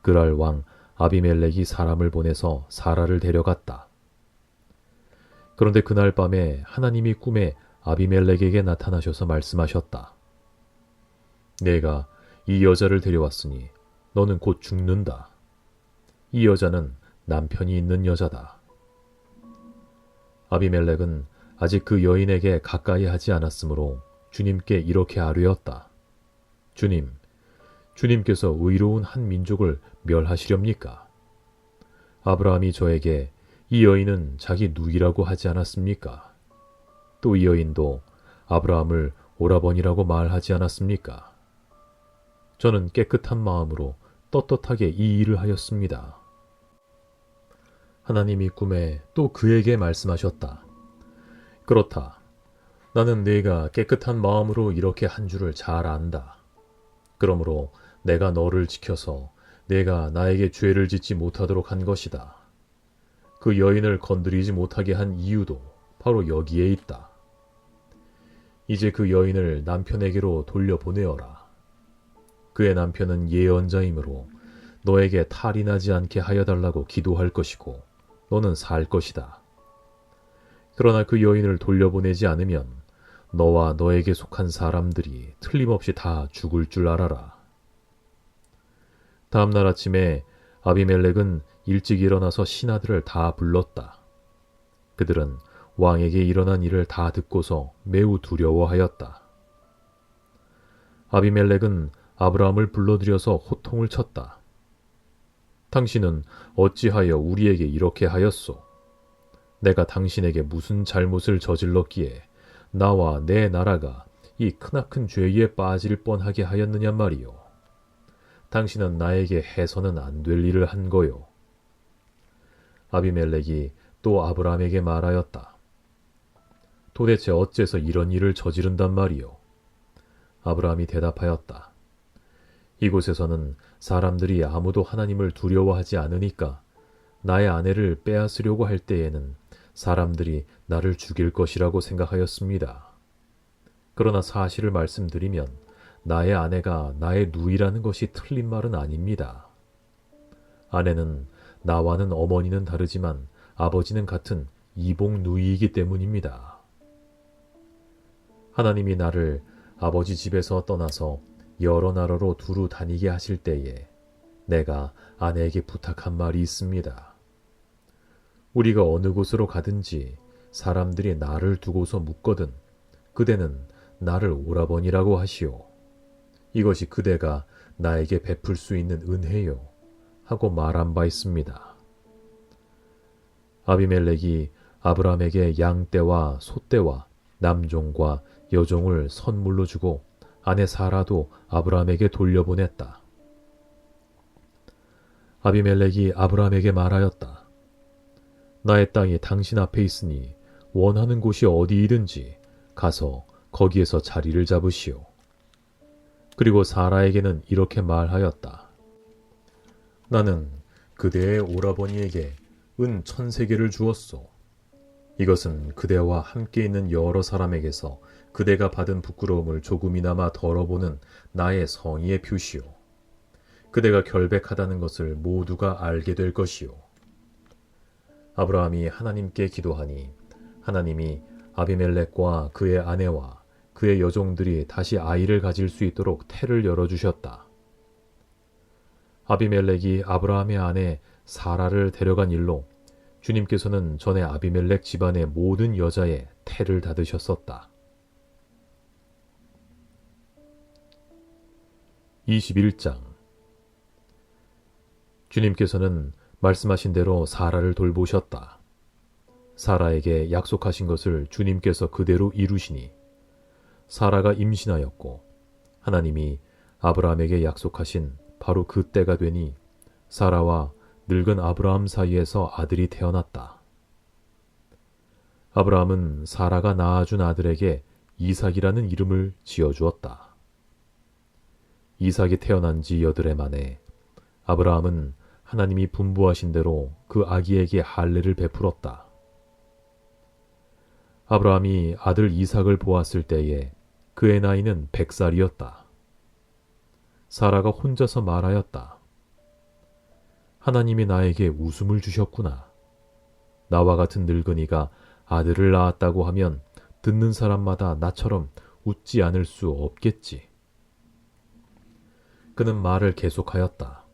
그랄 왕 아비멜렉이 사람을 보내서 사라를 데려갔다. 그런데 그날 밤에 하나님이 꿈에 아비멜렉에게 나타나셔서 말씀하셨다. 내가 이 여자를 데려왔으니 너는 곧 죽는다. 이 여자는 남편이 있는 여자다. 아비멜렉은 아직 그 여인에게 가까이 하지 않았으므로 주님께 이렇게 아뢰었다. 주님, 주님께서 의로운 한 민족을 멸하시렵니까? 아브라함이 저에게 이 여인은 자기 누이라고 하지 않았습니까? 또 이 여인도 아브라함을 오라버니라고 말하지 않았습니까? 저는 깨끗한 마음으로 떳떳하게 이 일을 하였습니다. 하나님이 꿈에 또 그에게 말씀하셨다. 그렇다. 나는 네가 깨끗한 마음으로 이렇게 한 줄을 잘 안다. 그러므로 내가 너를 지켜서 네가 나에게 죄를 짓지 못하도록 한 것이다. 그 여인을 건드리지 못하게 한 이유도 바로 여기에 있다. 이제 그 여인을 남편에게로 돌려보내어라. 그의 남편은 예언자이므로 너에게 탈이 나지 않게 하여 달라고 기도할 것이고 너는 살 것이다. 그러나 그 여인을 돌려보내지 않으면 너와 너에게 속한 사람들이 틀림없이 다 죽을 줄 알아라. 다음 날 아침에 아비멜렉은 일찍 일어나서 신하들을 다 불렀다. 그들은 왕에게 일어난 일을 다 듣고서 매우 두려워하였다. 아비멜렉은 아브라함을 불러들여서 호통을 쳤다. 당신은 어찌하여 우리에게 이렇게 하였소? 내가 당신에게 무슨 잘못을 저질렀기에 나와 내 나라가 이 크나큰 죄에 빠질 뻔하게 하였느냐 말이요. 당신은 나에게 해서는 안 될 일을 한 거요. 아비멜렉이 또 아브라함에게 말하였다. 도대체 어째서 이런 일을 저지른단 말이요? 아브라함이 대답하였다. 이곳에서는 사람들이 아무도 하나님을 두려워하지 않으니까 나의 아내를 빼앗으려고 할 때에는 사람들이 나를 죽일 것이라고 생각하였습니다. 그러나 사실을 말씀드리면 나의 아내가 나의 누이라는 것이 틀린 말은 아닙니다. 아내는 나와는 어머니는 다르지만 아버지는 같은 이복 누이이기 때문입니다. 하나님이 나를 아버지 집에서 떠나서 여러 나라로 두루 다니게 하실 때에 내가 아내에게 부탁한 말이 있습니다. 우리가 어느 곳으로 가든지 사람들이 나를 두고서 묻거든 그대는 나를 오라버니라고 하시오. 이것이 그대가 나에게 베풀 수 있는 은혜요 하고 말한 바 있습니다. 아비멜렉이 아브라함에게 양떼와 소떼와 남종과 여종을 선물로 주고 아내 사라도 아브라함에게 돌려보냈다. 아비멜렉이 아브라함에게 말하였다. 나의 땅이 당신 앞에 있으니 원하는 곳이 어디이든지 가서 거기에서 자리를 잡으시오. 그리고 사라에게는 이렇게 말하였다. 나는 그대의 오라버니에게 은 1,000세겔을 주었소. 이것은 그대와 함께 있는 여러 사람에게서 그대가 받은 부끄러움을 조금이나마 덜어보는 나의 성의의 표시요. 그대가 결백하다는 것을 모두가 알게 될 것이요. 아브라함이 하나님께 기도하니 하나님이 아비멜렉과 그의 아내와 그의 여종들이 다시 아이를 가질 수 있도록 태를 열어주셨다. 아비멜렉이 아브라함의 아내 사라를 데려간 일로 주님께서는 전에 아비멜렉 집안의 모든 여자의 태를 닫으셨었다. 21장 주님께서는 말씀하신 대로 사라를 돌보셨다. 사라에게 약속하신 것을 주님께서 그대로 이루시니 사라가 임신하였고 하나님이 아브라함에게 약속하신 바로 그 때가 되니 사라와 늙은 아브라함 사이에서 아들이 태어났다. 아브라함은 사라가 낳아준 아들에게 이삭이라는 이름을 지어주었다. 이삭이 태어난 지 8해 만에 아브라함은 하나님이 분부하신 대로 그 아기에게 할례를 베풀었다. 아브라함이 아들 이삭을 보았을 때에 그의 나이는 100살이었다. 사라가 혼자서 말하였다. 하나님이 나에게 웃음을 주셨구나. 나와 같은 늙은이가 아들을 낳았다고 하면 듣는 사람마다 나처럼 웃지 않을 수 없겠지. 그는 말을 계속하였다.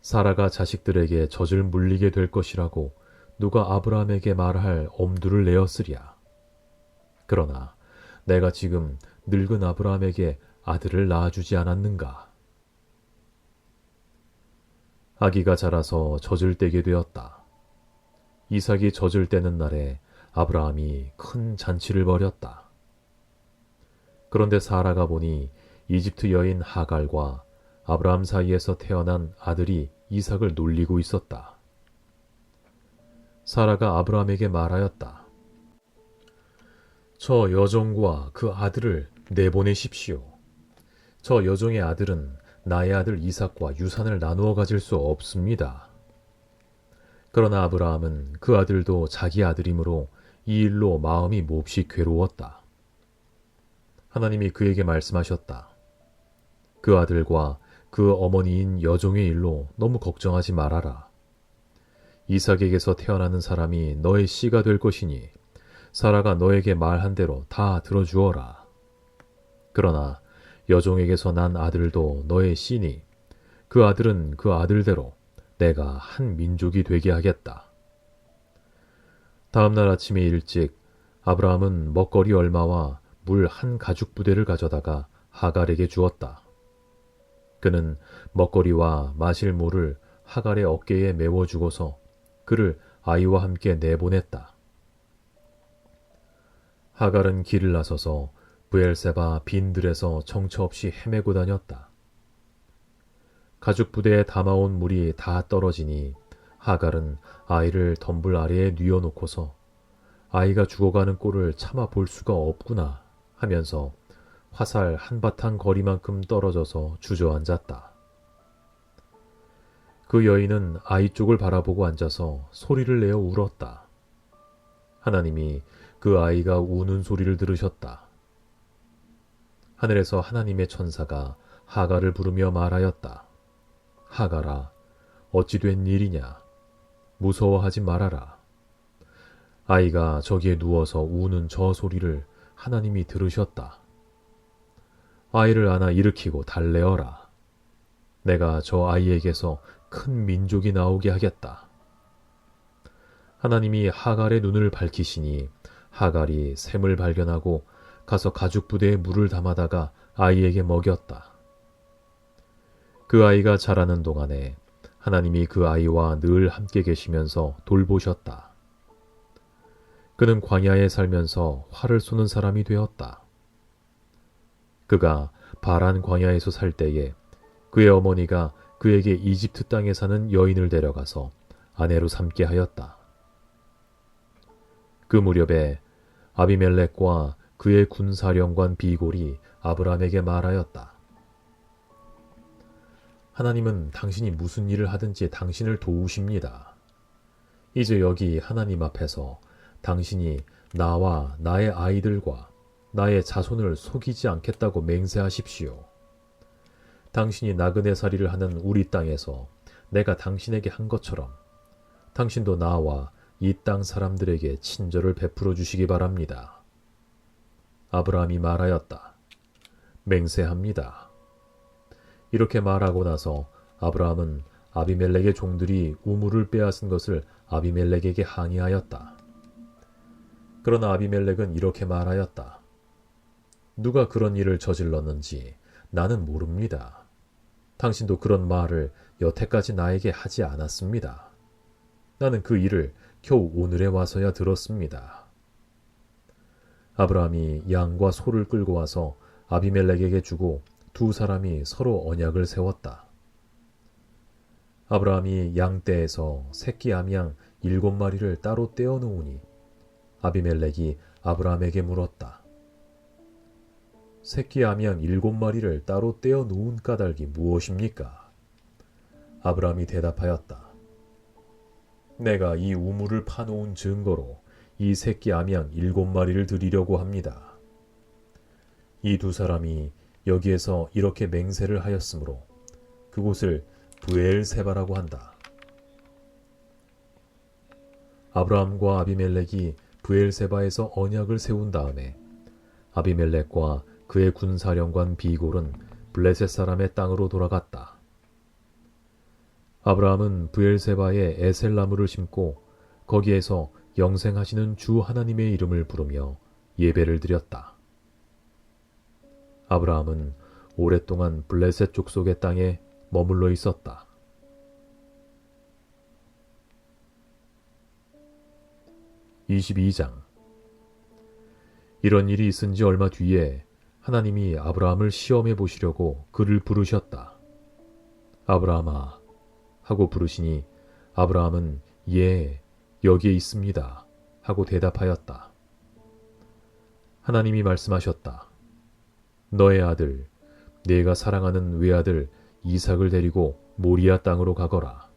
사라가 자식들에게 젖을 물리게 될 것이라고 누가 아브라함에게 말할 엄두를 내었으랴. 그러나 내가 지금 늙은 아브라함에게 아들을 낳아주지 않았는가? 아기가 자라서 젖을 떼게 되었다. 이삭이 젖을 떼는 날에 아브라함이 큰 잔치를 벌였다. 그런데 사라가 보니 이집트 여인 하갈과 아브라함 사이에서 태어난 아들이 이삭을 놀리고 있었다. 사라가 아브라함에게 말하였다. 저 여종과 그 아들을 내보내십시오. 저 여종의 아들은 나의 아들 이삭과 유산을 나누어 가질 수 없습니다. 그러나 아브라함은 그 아들도 자기 아들이므로 이 일로 마음이 몹시 괴로웠다. 하나님이 그에게 말씀하셨다. 그 아들과 그 어머니인 여종의 일로 너무 걱정하지 말아라. 이삭에게서 태어나는 사람이 너의 씨가 될 것이니 사라가 너에게 말한 대로 다 들어주어라. 그러나 여종에게서 난 아들도 너의 씨니 그 아들은 그 아들대로 내가 한 민족이 되게 하겠다. 다음 날 아침에 일찍 아브라함은 먹거리 얼마와 물 한 가죽 부대를 가져다가 하갈에게 주었다. 그는 먹거리와 마실 물을 하갈의 어깨에 메워주고서 그를 아이와 함께 내보냈다. 하갈은 길을 나서서 브엘세바 빈들에서 정처 없이 헤매고 다녔다. 가죽 부대에 담아온 물이 다 떨어지니 하갈은 아이를 덤불 아래에 뉘어놓고서 아이가 죽어가는 꼴을 참아 볼 수가 없구나 하면서 화살 한바탕 거리만큼 떨어져서 주저앉았다. 그 여인은 아이 쪽을 바라보고 앉아서 소리를 내어 울었다. 하나님이 그 아이가 우는 소리를 들으셨다. 하늘에서 하나님의 천사가 하갈을 부르며 말하였다. 하갈아, 어찌 된 일이냐? 무서워하지 말아라. 아이가 저기에 누워서 우는 저 소리를 하나님이 들으셨다. 아이를 안아 일으키고 달래어라. 내가 저 아이에게서 큰 민족이 나오게 하겠다. 하나님이 하갈의 눈을 밝히시니 하갈이 샘을 발견하고 가서 가죽 부대에 물을 담아다가 아이에게 먹였다. 그 아이가 자라는 동안에 하나님이 그 아이와 늘 함께 계시면서 돌보셨다. 그는 광야에 살면서 활을 쏘는 사람이 되었다. 그가 바란 광야에서 살 때에 그의 어머니가 그에게 이집트 땅에 사는 여인을 데려가서 아내로 삼게 하였다. 그 무렵에 아비멜렉과 그의 군사령관 비골이 아브라함에게 말하였다. 하나님은 당신이 무슨 일을 하든지 당신을 도우십니다. 이제 여기 하나님 앞에서 당신이 나와 나의 아이들과 나의 자손을 속이지 않겠다고 맹세하십시오. 당신이 나그네살이를 하는 우리 땅에서 내가 당신에게 한 것처럼 당신도 나와 이 땅 사람들에게 친절을 베풀어 주시기 바랍니다. 아브라함이 말하였다. 맹세합니다. 이렇게 말하고 나서 아브라함은 아비멜렉의 종들이 우물을 빼앗은 것을 아비멜렉에게 항의하였다. 그러나 아비멜렉은 이렇게 말하였다. 누가 그런 일을 저질렀는지 나는 모릅니다. 당신도 그런 말을 여태까지 나에게 하지 않았습니다. 나는 그 일을 겨우 오늘에 와서야 들었습니다. 아브라함이 양과 소를 끌고 와서 아비멜렉에게 주고 두 사람이 서로 언약을 세웠다. 아브라함이 양떼에서 새끼 암양 7마리를 따로 떼어 놓으니 아비멜렉이 아브라함에게 물었다. 새끼 암양 7마리를 따로 떼어 놓은 까닭이 무엇입니까? 아브라함이 대답하였다. 내가 이 우물을 파놓은 증거로 이 새끼 암양 7마리를 드리려고 합니다. 이 두 사람이 여기에서 이렇게 맹세를 하였으므로 그곳을 브엘세바라고 한다. 아브라함과 아비멜렉이 브엘세바에서 언약을 세운 다음에 아비멜렉과 그의 군사령관 비골은 블레셋 사람의 땅으로 돌아갔다. 아브라함은 브엘세바에 에셀나무를 심고 거기에서 영생하시는 주 하나님의 이름을 부르며 예배를 드렸다. 아브라함은 오랫동안 블레셋 족속의 땅에 머물러 있었다. (22장) 이런 일이 있은 지 얼마 뒤에 하나님이 아브라함을 시험해 보시려고 그를 부르셨다. 아브라함아 하고 부르시니 아브라함은 예, 여기에 있습니다 하고 대답하였다. 하나님이 말씀하셨다. 너의 아들, 네가 사랑하는 외아들 이삭을 데리고 모리아 땅으로 가거라.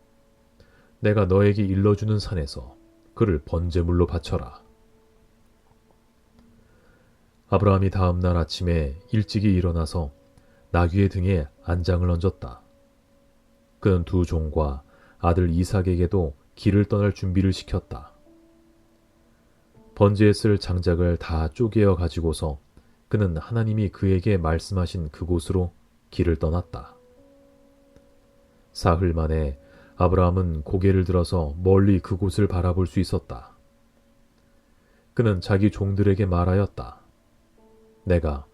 내가 너에게 일러주는 산에서 그를 번제물로 바쳐라. 아브라함이 다음 날 아침에 일찍이 일어나서 나귀의 등에 안장을 얹었다. 그는 두 종과 아들 이삭에게도 길을 떠날 준비를 시켰다. 번제에 쓸 장작을 다 쪼개어 가지고서 그는 하나님이 그에게 말씀하신 그곳으로 길을 떠났다. 사흘 만에 아브라함은 고개를 들어서 멀리 그곳을 바라볼 수 있었다. 그는 자기 종들에게 말하였다. 내가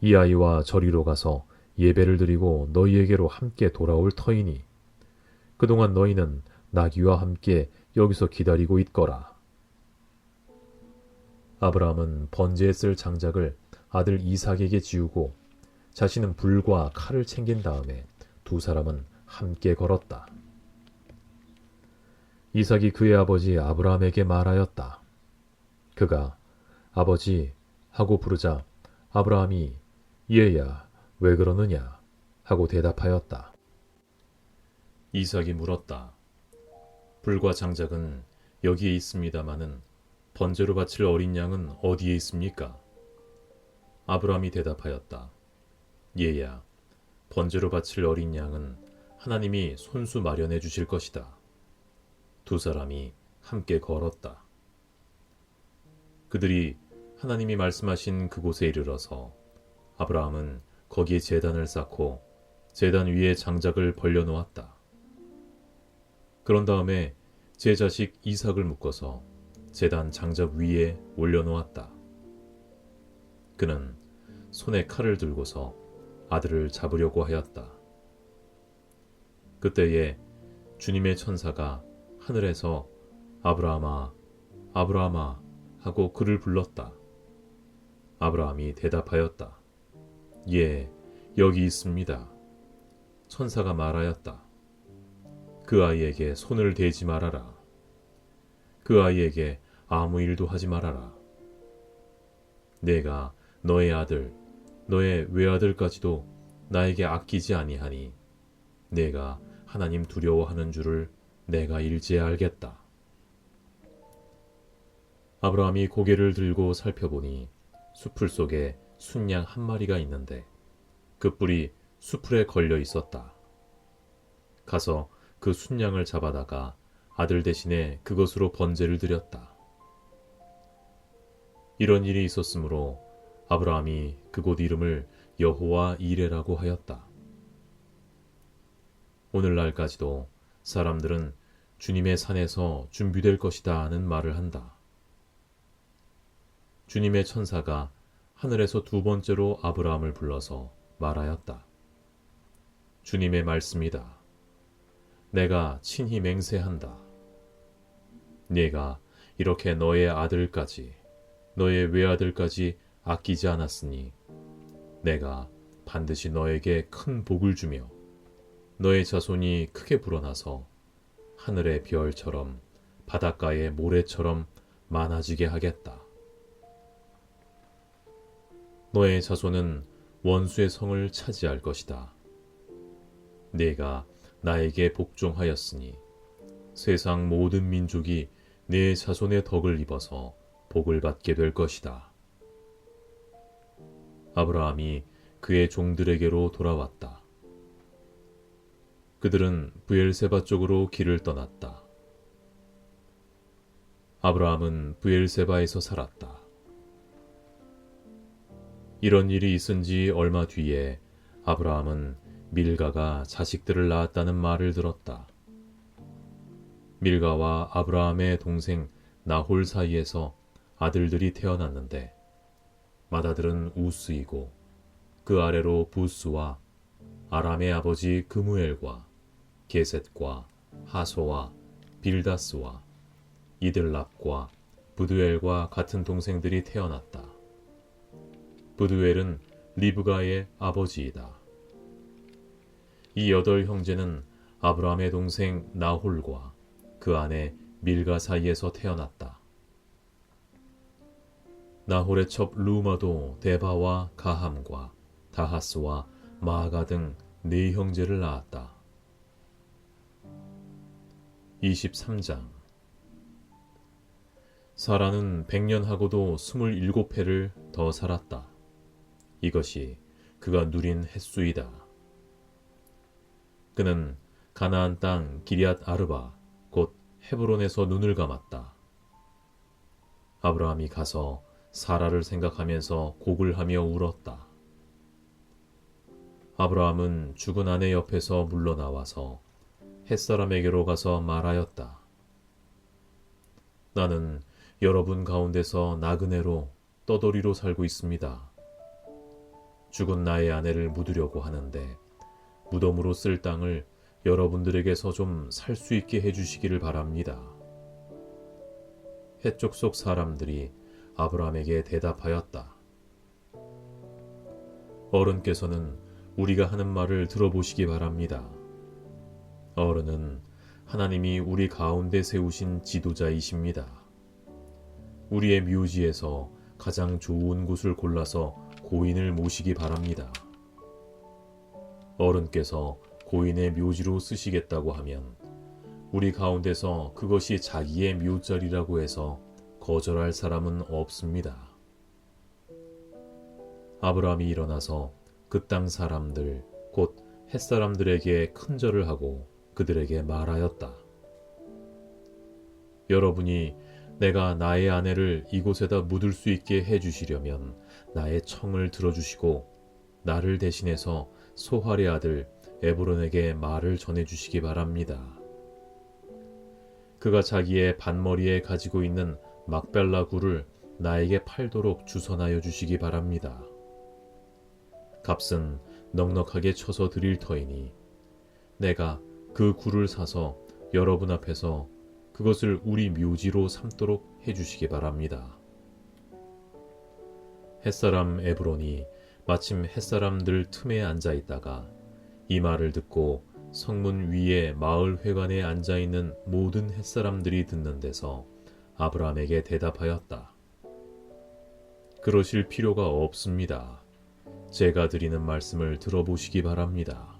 이 아이와 저리로 가서 예배를 드리고 너희에게로 함께 돌아올 터이니 그동안 너희는 나귀와 함께 여기서 기다리고 있거라. 아브라함은 번제에 쓸 장작을 아들 이삭에게 지우고 자신은 불과 칼을 챙긴 다음에 두 사람은 함께 걸었다. 이삭이 그의 아버지 아브라함에게 말하였다. 그가 아버지 하고 부르자 아브라함이 얘야 왜 그러느냐 하고 대답하였다. 이삭이 물었다. 불과 장작은 여기에 있습니다마는 번제로 바칠 어린 양은 어디에 있습니까? 아브라함이 대답하였다. 얘야, 번제로 바칠 어린 양은 하나님이 손수 마련해 주실 것이다. 두 사람이 함께 걸었다. 그들이 하나님이 말씀하신 그곳에 이르러서 아브라함은 거기에 제단을 쌓고 제단 위에 장작을 벌려놓았다. 그런 다음에 제 자식 이삭을 묶어서 제단 장작 위에 올려놓았다. 그는 손에 칼을 들고서 아들을 잡으려고 하였다. 그때에 주님의 천사가 하늘에서 아브라함아, 아브라함아 하고 그를 불렀다. 아브라함이 대답하였다. 예, 여기 있습니다. 천사가 말하였다. 그 아이에게 손을 대지 말아라. 그 아이에게 아무 일도 하지 말아라. 내가 너의 아들, 너의 외아들까지도 나에게 아끼지 아니하니 내가 하나님 두려워하는 줄을 내가 일제 알겠다. 아브라함이 고개를 들고 살펴보니 수풀 속에 순양 한 마리가 있는데 그 뿔이 수풀에 걸려 있었다. 가서 그 순양을 잡아다가 아들 대신에 그것으로 번제를 드렸다. 이런 일이 있었으므로 아브라함이 그곳 이름을 여호와 이레라고 하였다. 오늘날까지도 사람들은 주님의 산에서 준비될 것이다 하는 말을 한다. 주님의 천사가 하늘에서 두 번째로 아브라함을 불러서 말하였다. 주님의 말씀이다. 내가 친히 맹세한다. 네가 이렇게 너의 아들까지 너의 외아들까지 아끼지 않았으니 내가 반드시 너에게 큰 복을 주며 너의 자손이 크게 불어나서 하늘의 별처럼 바닷가의 모래처럼 많아지게 하겠다. 너의 자손은 원수의 성을 차지할 것이다. 네가 나에게 복종하였으니 세상 모든 민족이 네 자손의 덕을 입어서 복을 받게 될 것이다. 아브라함이 그의 종들에게로 돌아왔다. 그들은 브엘세바 쪽으로 길을 떠났다. 아브라함은 브엘세바에서 살았다. 이런 일이 있은 지 얼마 뒤에 아브라함은 밀가가 자식들을 낳았다는 말을 들었다. 밀가와 아브라함의 동생 나홀 사이에서 아들들이 태어났는데 맏아들은 우스이고 그 아래로 부스와 아람의 아버지 그무엘과 게셋과 하소와 빌다스와 이들랍과 부두엘과 같은 동생들이 태어났다. 부두엘은 리브가의 아버지이다. 이 8 형제는 아브라함의 동생 나홀과 그 아내 밀가 사이에서 태어났다. 나홀의 첩 루마도 데바와 가함과 다하스와 마아가 등 4 형제를 낳았다. 23장 사라는 100년하고도 27해를 더 살았다. 이것이 그가 누린 햇수이다. 그는 가나안 땅 기럇 아르바 곧 헤브론에서 눈을 감았다. 아브라함이 가서 사라를 생각하면서 곡을 하며 울었다. 아브라함은 죽은 아내 옆에서 물러나와서 햇사람에게로 가서 말하였다. 나는 여러분 가운데서 나그네로 떠돌이로 살고 있습니다. 죽은 나의 아내를 묻으려고 하는데 무덤으로 쓸 땅을 여러분들에게서 좀 살 수 있게 해주시기를 바랍니다. 헷족 속 사람들이 아브라함에게 대답하였다. 어른께서는 우리가 하는 말을 들어보시기 바랍니다. 어른은 하나님이 우리 가운데 세우신 지도자이십니다. 우리의 묘지에서 가장 좋은 곳을 골라서 고인을 모시기 바랍니다. 어른께서 고인의 묘지로 쓰시겠다고 하면 우리 가운데서 그것이 자기의 묘자리라고 해서 거절할 사람은 없습니다. 아브라함이 일어나서 그 땅 사람들 곧 햇사람들에게 큰 절을 하고 그들에게 말하였다. 여러분이 내가 나의 아내를 이곳에다 묻을 수 있게 해주시려면 나의 청을 들어주시고 나를 대신해서 소할의 아들 에브론에게 말을 전해주시기 바랍니다. 그가 자기의 반머리에 가지고 있는 막벨라 굴을 나에게 팔도록 주선하여 주시기 바랍니다. 값은 넉넉하게 쳐서 드릴 터이니 내가 그 굴을 사서 여러분 앞에서 그것을 우리 묘지로 삼도록 해주시기 바랍니다. 햇사람 에브론이 마침 햇사람들 틈에 앉아 있다가 이 말을 듣고 성문 위에 마을 회관에 앉아 있는 모든 햇사람들이 듣는 데서 아브라함에게 대답하였다. 그러실 필요가 없습니다. 제가 드리는 말씀을 들어보시기 바랍니다.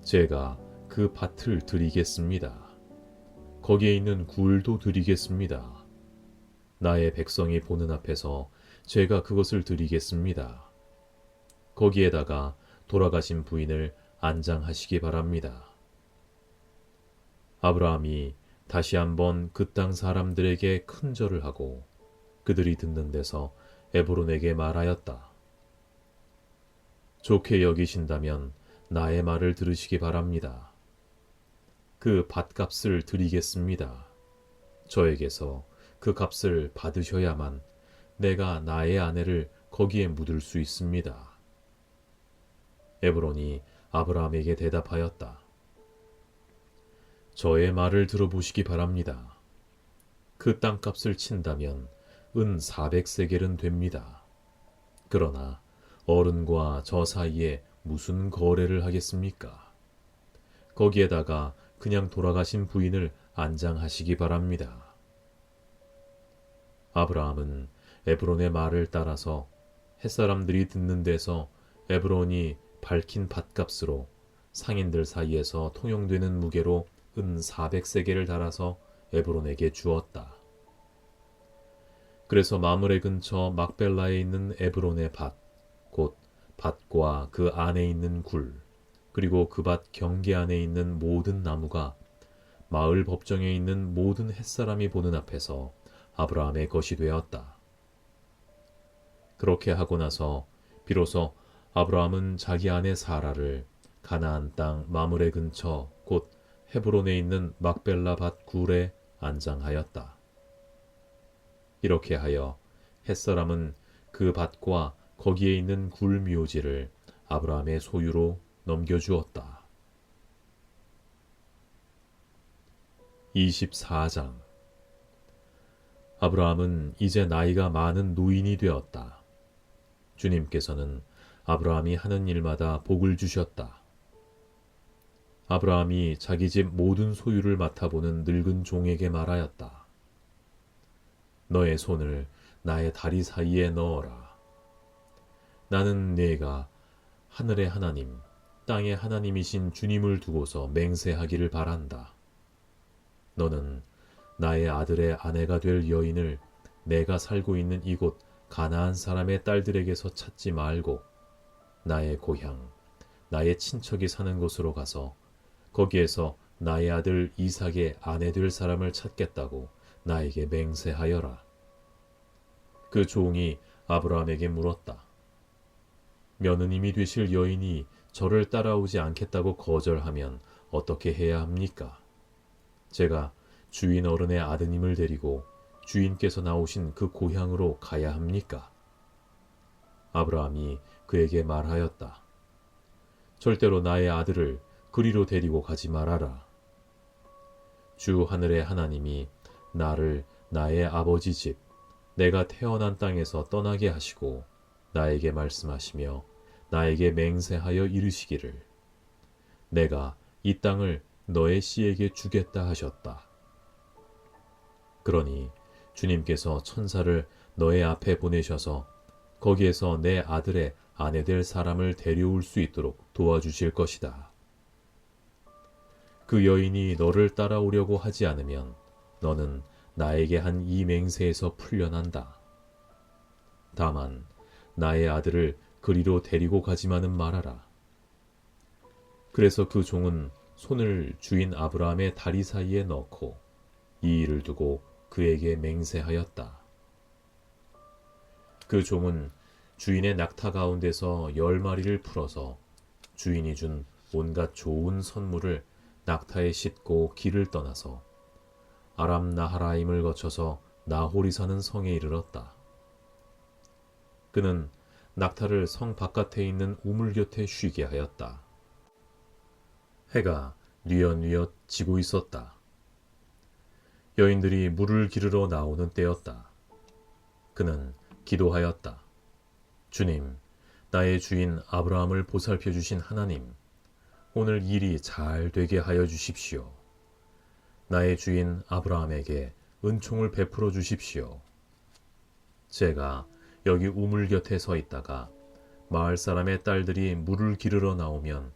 제가 그 밭을 드리겠습니다. 거기에 있는 굴도 드리겠습니다. 나의 백성이 보는 앞에서 제가 그것을 드리겠습니다. 거기에다가 돌아가신 부인을 안장하시기 바랍니다. 아브라함이 다시 한번 그 땅 사람들에게 큰 절을 하고 그들이 듣는 데서 에브론에게 말하였다. 좋게 여기신다면 나의 말을 들으시기 바랍니다. 그 밭값을 드리겠습니다. 저에게서 그 값을 받으셔야만 내가 나의 아내를 거기에 묻을 수 있습니다. 에브론이 아브라함에게 대답하였다. 저의 말을 들어보시기 바랍니다. 그 땅값을 친다면 은 400세겔은 됩니다. 그러나 어른과 저 사이에 무슨 거래를 하겠습니까? 거기에다가 그냥 돌아가신 부인을 안장하시기 바랍니다. 아브라함은 에브론의 말을 따라서 햇사람들이 듣는 데서 에브론이 밝힌 밭값으로 상인들 사이에서 통용되는 무게로 은 400세겔을 달아서 에브론에게 주었다. 그래서 마므레 근처 막벨라에 있는 에브론의 밭, 곧 밭과 그 안에 있는 굴, 그리고 그 밭 경계 안에 있는 모든 나무가 마을 법정에 있는 모든 햇사람이 보는 앞에서 아브라함의 것이 되었다. 그렇게 하고 나서 비로소 아브라함은 자기 아내 사라를 가나안 땅 마므레 근처 곧 헤브론에 있는 막벨라 밭 굴에 안장하였다. 이렇게 하여 햇사람은 그 밭과 거기에 있는 굴 묘지를 아브라함의 소유로 넘겨주었다. 24장. 아브라함은 이제 나이가 많은 노인이 되었다. 주님께서는 아브라함이 하는 일마다 복을 주셨다. 아브라함이 자기 집 모든 소유를 맡아보는 늙은 종에게 말하였다. 너의 손을 나의 다리 사이에 넣어라. 나는 네가 하늘의 하나님, 땅의 하나님이신 주님을 두고서 맹세하기를 바란다. 너는 나의 아들의 아내가 될 여인을 내가 살고 있는 이곳 가나안 사람의 딸들에게서 찾지 말고 나의 고향, 나의 친척이 사는 곳으로 가서 거기에서 나의 아들 이삭의 아내 될 사람을 찾겠다고 나에게 맹세하여라. 그 종이 아브라함에게 물었다. 며느님이 되실 여인이 저를 따라오지 않겠다고 거절하면 어떻게 해야 합니까? 제가 주인 어른의 아드님을 데리고 주인께서 나오신 그 고향으로 가야 합니까? 아브라함이 그에게 말하였다. 절대로 나의 아들을 그리로 데리고 가지 말아라. 주 하늘의 하나님이 나를 나의 아버지 집, 내가 태어난 땅에서 떠나게 하시고 나에게 말씀하시며 나에게 맹세하여 이르시기를 내가 이 땅을 너의 씨에게 주겠다 하셨다. 그러니 주님께서 천사를 너의 앞에 보내셔서 거기에서 내 아들의 아내 될 사람을 데려올 수 있도록 도와주실 것이다. 그 여인이 너를 따라오려고 하지 않으면 너는 나에게 한 이 맹세에서 풀려난다. 다만 나의 아들을 그리로 데리고 가지만은 말아라. 그래서 그 종은 손을 주인 아브라함의 다리 사이에 넣고 이 일을 두고 그에게 맹세하였다. 그 종은 주인의 낙타 가운데서 10마리를 풀어서 주인이 준 온갖 좋은 선물을 낙타에 싣고 길을 떠나서 아람 나하라임을 거쳐서 나홀이 사는 성에 이르렀다. 그는 낙타를 성 바깥에 있는 우물 곁에 쉬게 하였다. 해가 뉘엿뉘엿 지고 있었다. 여인들이 물을 기르러 나오는 때였다. 그는 기도하였다. 주님, 나의 주인 아브라함을 보살펴 주신 하나님, 오늘 일이 잘 되게 하여 주십시오. 나의 주인 아브라함에게 은총을 베풀어 주십시오. 제가 여기 우물 곁에 서 있다가 마을 사람의 딸들이 물을 기르러 나오면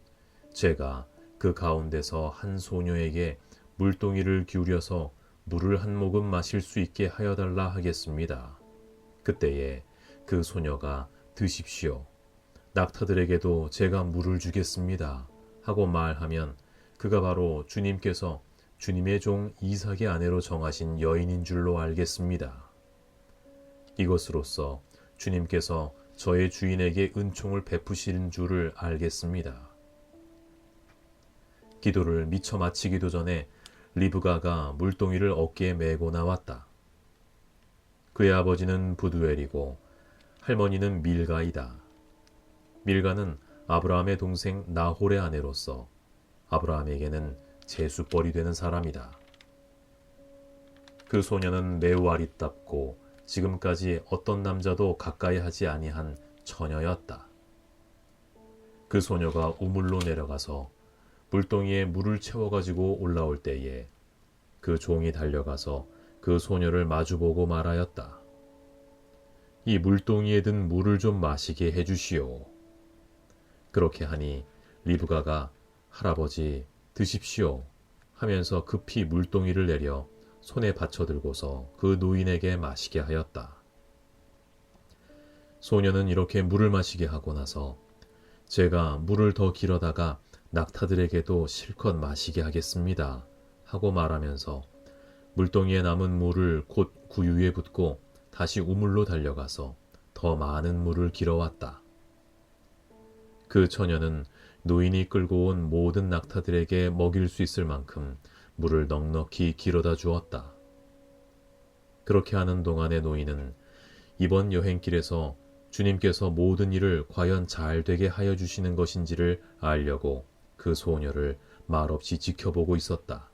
제가 그 가운데서 한 소녀에게 물동이를 기울여서 물을 한 모금 마실 수 있게 하여달라 하겠습니다. 그때에 그 소녀가 드십시오. 낙타들에게도 제가 물을 주겠습니다. 하고 말하면 그가 바로 주님께서 주님의 종 이삭의 아내로 정하신 여인인 줄로 알겠습니다. 이것으로써 주님께서 저의 주인에게 은총을 베푸시는 줄을 알겠습니다. 기도를 미처 마치기도 전에 리브가가 물동이를 어깨에 메고 나왔다. 그의 아버지는 부두엘이고 할머니는 밀가이다. 밀가는 아브라함의 동생 나홀의 아내로서 아브라함에게는 제수벌이 되는 사람이다. 그 소녀는 매우 아리답고 지금까지 어떤 남자도 가까이 하지 아니한 처녀였다. 그 소녀가 우물로 내려가서 물동이에 물을 채워가지고 올라올 때에 그 종이 달려가서 그 소녀를 마주보고 말하였다. 이 물동이에 든 물을 좀 마시게 해주시오. 그렇게 하니 리브가가 할아버지 드십시오 하면서 급히 물동이를 내려 손에 받쳐들고서 그 노인에게 마시게 하였다. 소녀는 이렇게 물을 마시게 하고 나서 제가 물을 더 길어다가 낙타들에게도 실컷 마시게 하겠습니다 하고 말하면서 물동이에 남은 물을 곧 구유에 붓고 다시 우물로 달려가서 더 많은 물을 길어왔다. 그 처녀는 노인이 끌고 온 모든 낙타들에게 먹일 수 있을 만큼 물을 넉넉히 길어다 주었다. 그렇게 하는 동안의 노인은 이번 여행길에서 주님께서 모든 일을 과연 잘 되게 하여 주시는 것인지를 알려고 그 소녀를 말없이 지켜보고 있었다.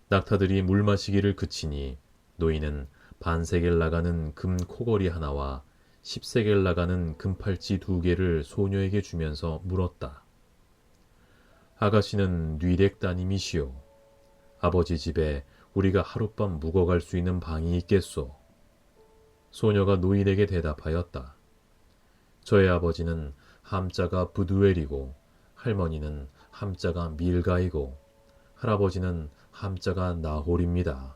낙타들이 물 마시기를 그치니 노인은 반세겔 나가는 금 코걸이 하나와 10세겔 나가는 금팔찌 2개를 소녀에게 주면서 물었다. 아가씨는 뉘렉 따님이시오. 아버지 집에 우리가 하룻밤 묵어갈 수 있는 방이 있겠소. 소녀가 노인에게 대답하였다. 저의 아버지는 함자가 부두엘이고 할머니는 함자가 밀가이고 할아버지는 함자가 나홀입니다.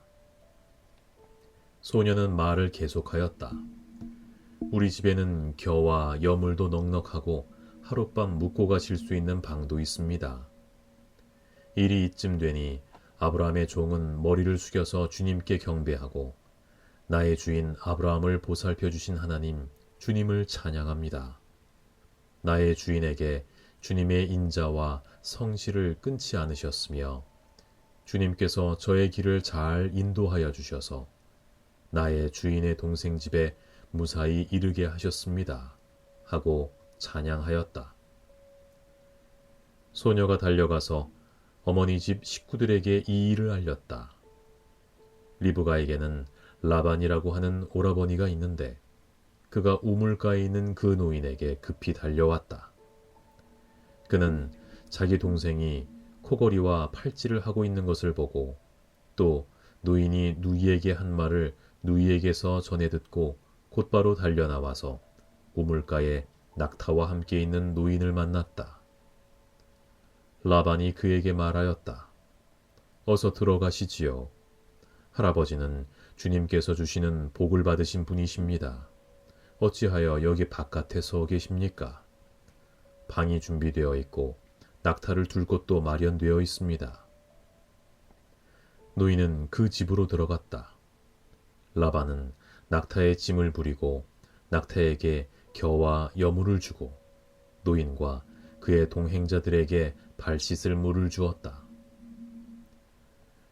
소녀는 말을 계속하였다. 우리 집에는 겨와 여물도 넉넉하고 하룻밤 묵고 가실 수 있는 방도 있습니다. 일이 이쯤 되니 아브라함의 종은 머리를 숙여서 주님께 경배하고 나의 주인 아브라함을 보살펴 주신 하나님 주님을 찬양합니다. 나의 주인에게 주님의 인자와 성실을 끊지 않으셨으며 주님께서 저의 길을 잘 인도하여 주셔서 나의 주인의 동생 집에 무사히 이르게 하셨습니다. 하고 찬양하였다. 소녀가 달려가서 어머니 집 식구들에게 이 일을 알렸다. 리브가에게는 라반이라고 하는 오라버니가 있는데 그가 우물가에 있는 그 노인에게 급히 달려왔다. 그는 자기 동생이 코걸이와 팔찌를 하고 있는 것을 보고 또 노인이 누이에게 한 말을 누이에게서 전해 듣고 곧바로 달려나와서 우물가에 낙타와 함께 있는 노인을 만났다. 라반이 그에게 말하였다. 어서 들어가시지요. 할아버지는 주님께서 주시는 복을 받으신 분이십니다. 어찌하여 여기 바깥에 서 계십니까? 방이 준비되어 있고 낙타를 둘 곳도 마련되어 있습니다. 노인은 그 집으로 들어갔다. 라반은 낙타의 짐을 부리고 낙타에게 겨와 여물을 주고 노인과 그의 동행자들에게 발 씻을 물을 주었다.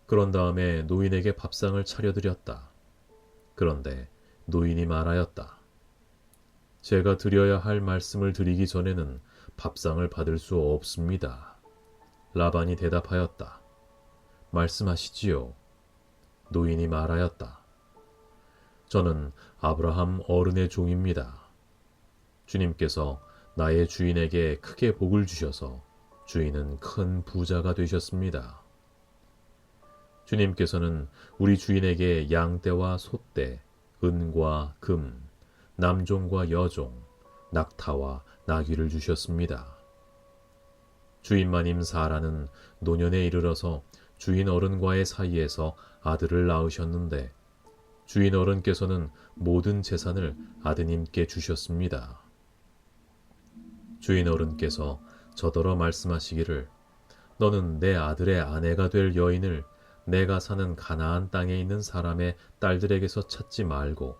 그런 다음에 노인에게 밥상을 차려드렸다. 그런데 노인이 말하였다. 제가 드려야 할 말씀을 드리기 전에는 밥상을 받을 수 없습니다. 라반이 대답하였다. 말씀하시지요. 노인이 말하였다. 저는 아브라함 어른의 종입니다. 주님께서 나의 주인에게 크게 복을 주셔서 주인은 큰 부자가 되셨습니다. 주님께서는 우리 주인에게 양떼와 소떼, 은과 금, 남종과 여종, 낙타와 나귀를 주셨습니다. 주인마님 사라는 노년에 이르러서 주인 어른과의 사이에서 아들을 낳으셨는데 주인 어른께서는 모든 재산을 아드님께 주셨습니다. 주인 어른께서 저더러 말씀하시기를 너는 내 아들의 아내가 될 여인을 내가 사는 가나안 땅에 있는 사람의 딸들에게서 찾지 말고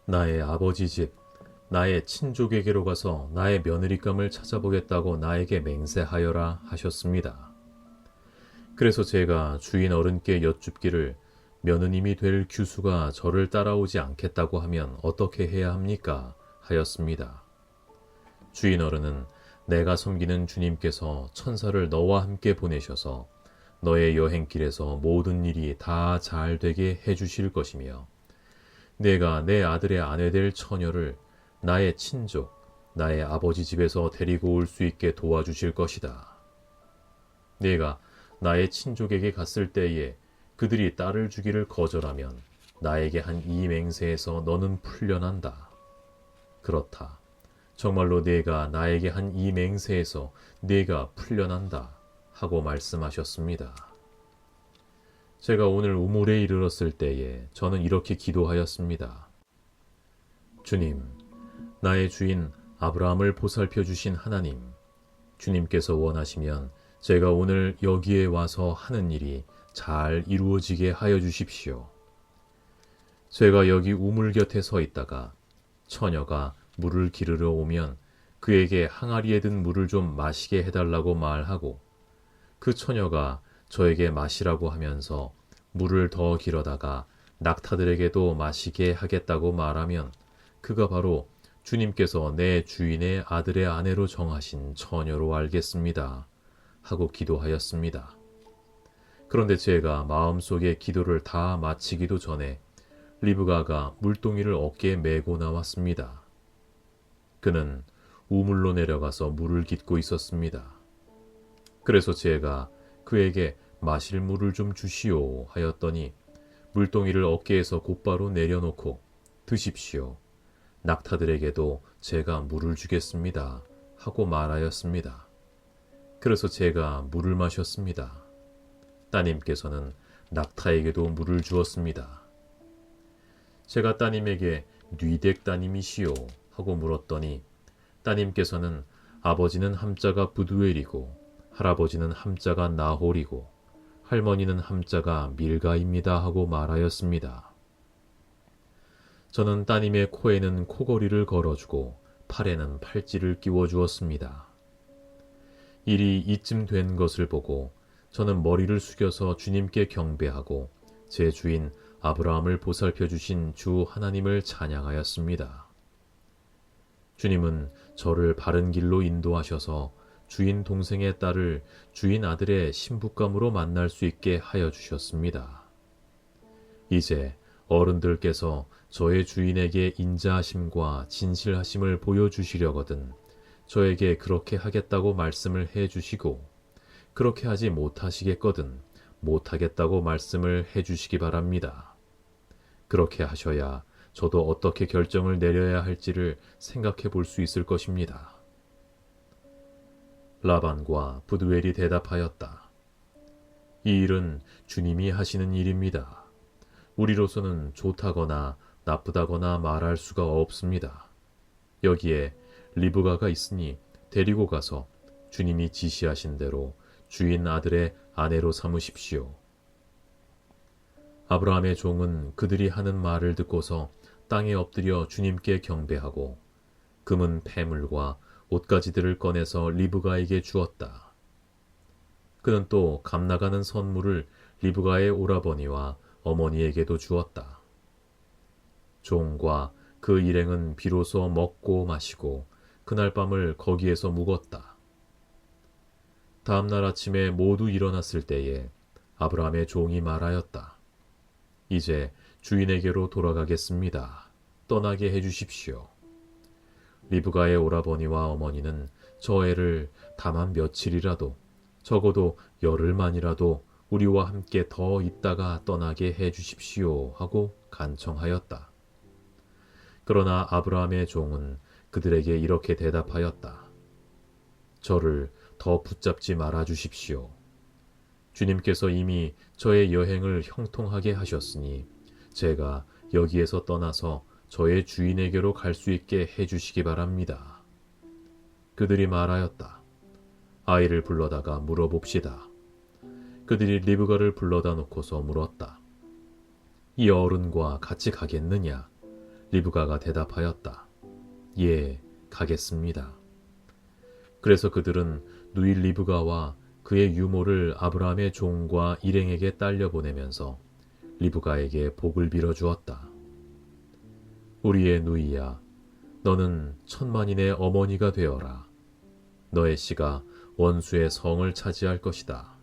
나의 아버지 집, 나의 친족에게로 가서 나의 며느리감을 찾아보겠다고 나에게 맹세하여라 하셨습니다. 그래서 제가 주인 어른께 여쭙기를 며느님이 될 규수가 저를 따라오지 않겠다고 하면 어떻게 해야 합니까? 하였습니다. 주인 어른은 내가 섬기는 주님께서 천사를 너와 함께 보내셔서 너의 여행길에서 모든 일이 다 잘 되게 해주실 것이며 내가 내 아들의 아내 될 처녀를 나의 친족, 나의 아버지 집에서 데리고 올 수 있게 도와주실 것이다. 내가 나의 친족에게 갔을 때에 그들이 딸을 주기를 거절하면 나에게 한 이 맹세에서 너는 풀려난다. 그렇다. 정말로 네가 나에게 한 이 맹세에서 네가 풀려난다. 하고 말씀하셨습니다. 제가 오늘 우물에 이르렀을 때에 저는 이렇게 기도하였습니다. 주님, 나의 주인 아브라함을 보살펴 주신 하나님, 주님께서 원하시면 제가 오늘 여기에 와서 하는 일이 잘 이루어지게 하여 주십시오. 제가 여기 우물 곁에 서 있다가 처녀가 물을 기르러 오면 그에게 항아리에 든 물을 좀 마시게 해달라고 말하고 그 처녀가 저에게 마시라고 하면서 물을 더 길어다가 낙타들에게도 마시게 하겠다고 말하면 그가 바로 주님께서 내 주인의 아들의 아내로 정하신 처녀로 알겠습니다. 하고 기도하였습니다. 그런데 제가 마음속에 기도를 다 마치기도 전에 리브가가 물동이를 어깨에 메고 나왔습니다. 그는 우물로 내려가서 물을 깃고 있었습니다. 그래서 제가 그에게 마실 물을 좀 주시오 하였더니 물동이를 어깨에서 곧바로 내려놓고 드십시오. 낙타들에게도 제가 물을 주겠습니다. 하고 말하였습니다. 그래서 제가 물을 마셨습니다. 따님께서는 낙타에게도 물을 주었습니다. 제가 따님에게 뉘댁 따님이시오 하고 물었더니 따님께서는 아버지는 함자가 부두엘이고 할아버지는 함자가 나홀이고 할머니는 함자가 밀가입니다 하고 말하였습니다. 저는 따님의 코에는 코걸이를 걸어주고 팔에는 팔찌를 끼워주었습니다. 일이 이쯤 된 것을 보고 저는 머리를 숙여서 주님께 경배하고 제 주인 아브라함을 보살펴 주신 주 하나님을 찬양하였습니다. 주님은 저를 바른 길로 인도하셔서 주인 동생의 딸을 주인 아들의 신부감으로 만날 수 있게 하여 주셨습니다. 이제 어른들께서 저의 주인에게 인자하심과 진실하심을 보여주시려거든 저에게 그렇게 하겠다고 말씀을 해주시고 그렇게 하지 못하시겠거든 못하겠다고 말씀을 해주시기 바랍니다. 그렇게 하셔야 저도 어떻게 결정을 내려야 할지를 생각해 볼 수 있을 것입니다. 라반과 부두엘이 대답하였다. 이 일은 주님이 하시는 일입니다. 우리로서는 좋다거나 나쁘다거나 말할 수가 없습니다. 여기에 리브가가 있으니 데리고 가서 주님이 지시하신 대로 주인 아들의 아내로 삼으십시오. 아브라함의 종은 그들이 하는 말을 듣고서 땅에 엎드려 주님께 경배하고 금은 폐물과 옷가지들을 꺼내서 리브가에게 주었다. 그는 또 값나가는 선물을 리브가의 오라버니와 어머니에게도 주었다. 종과 그 일행은 비로소 먹고 마시고 그날 밤을 거기에서 묵었다. 다음 날 아침에 모두 일어났을 때에 아브라함의 종이 말하였다. 이제 주인에게로 돌아가겠습니다. 떠나게 해주십시오. 리브가의 오라버니와 어머니는 저 애를 다만 며칠이라도 적어도 열흘만이라도 우리와 함께 더 있다가 떠나게 해주십시오 하고 간청하였다. 그러나 아브라함의 종은 그들에게 이렇게 대답하였다. 저를 더 붙잡지 말아 주십시오. 주님께서 이미 저의 여행을 형통하게 하셨으니 제가 여기에서 떠나서 저의 주인에게로 갈 수 있게 해주시기 바랍니다. 그들이 말하였다. 아이를 불러다가 물어봅시다. 그들이 리브가를 불러다 놓고서 물었다. 이 어른과 같이 가겠느냐? 리브가가 대답하였다. 예, 가겠습니다. 그래서 그들은 누이 리브가와 그의 유모를 아브라함의 종과 일행에게 딸려 보내면서 리브가에게 복을 빌어 주었다. 우리의 누이야, 너는 천만인의 어머니가 되어라. 너의 씨가 원수의 성을 차지할 것이다.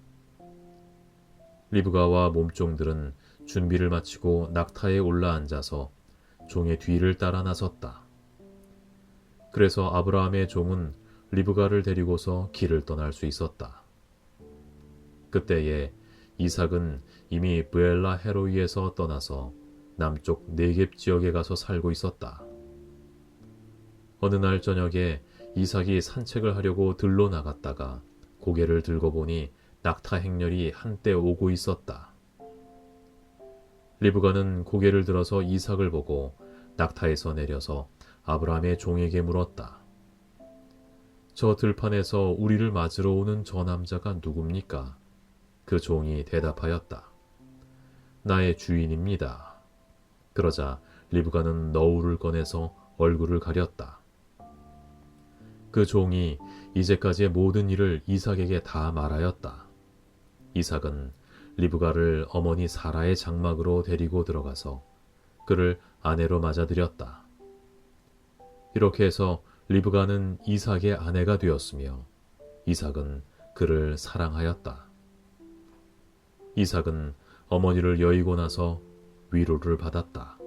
리브가와 몸종들은 준비를 마치고 낙타에 올라앉아서 종의 뒤를 따라 나섰다. 그래서 아브라함의 종은 리브가를 데리고서 길을 떠날 수 있었다. 그때에 이삭은 이미 브엘라 헤로이에서 떠나서 남쪽 네겝 지역에 가서 살고 있었다. 어느 날 저녁에 이삭이 산책을 하려고 들로 나갔다가 고개를 들고 보니 낙타 행렬이 한때 오고 있었다. 리브가는 고개를 들어서 이삭을 보고 낙타에서 내려서 아브라함의 종에게 물었다. 저 들판에서 우리를 맞으러 오는 저 남자가 누굽니까? 그 종이 대답하였다. 나의 주인입니다. 그러자 리브가는 너울을 꺼내서 얼굴을 가렸다. 그 종이 이제까지의 모든 일을 이삭에게 다 말하였다. 이삭은 리브가를 어머니 사라의 장막으로 데리고 들어가서 그를 아내로 맞아들였다. 이렇게 해서 리브가는 이삭의 아내가 되었으며 이삭은 그를 사랑하였다. 이삭은 어머니를 여의고 나서 위로를 받았다.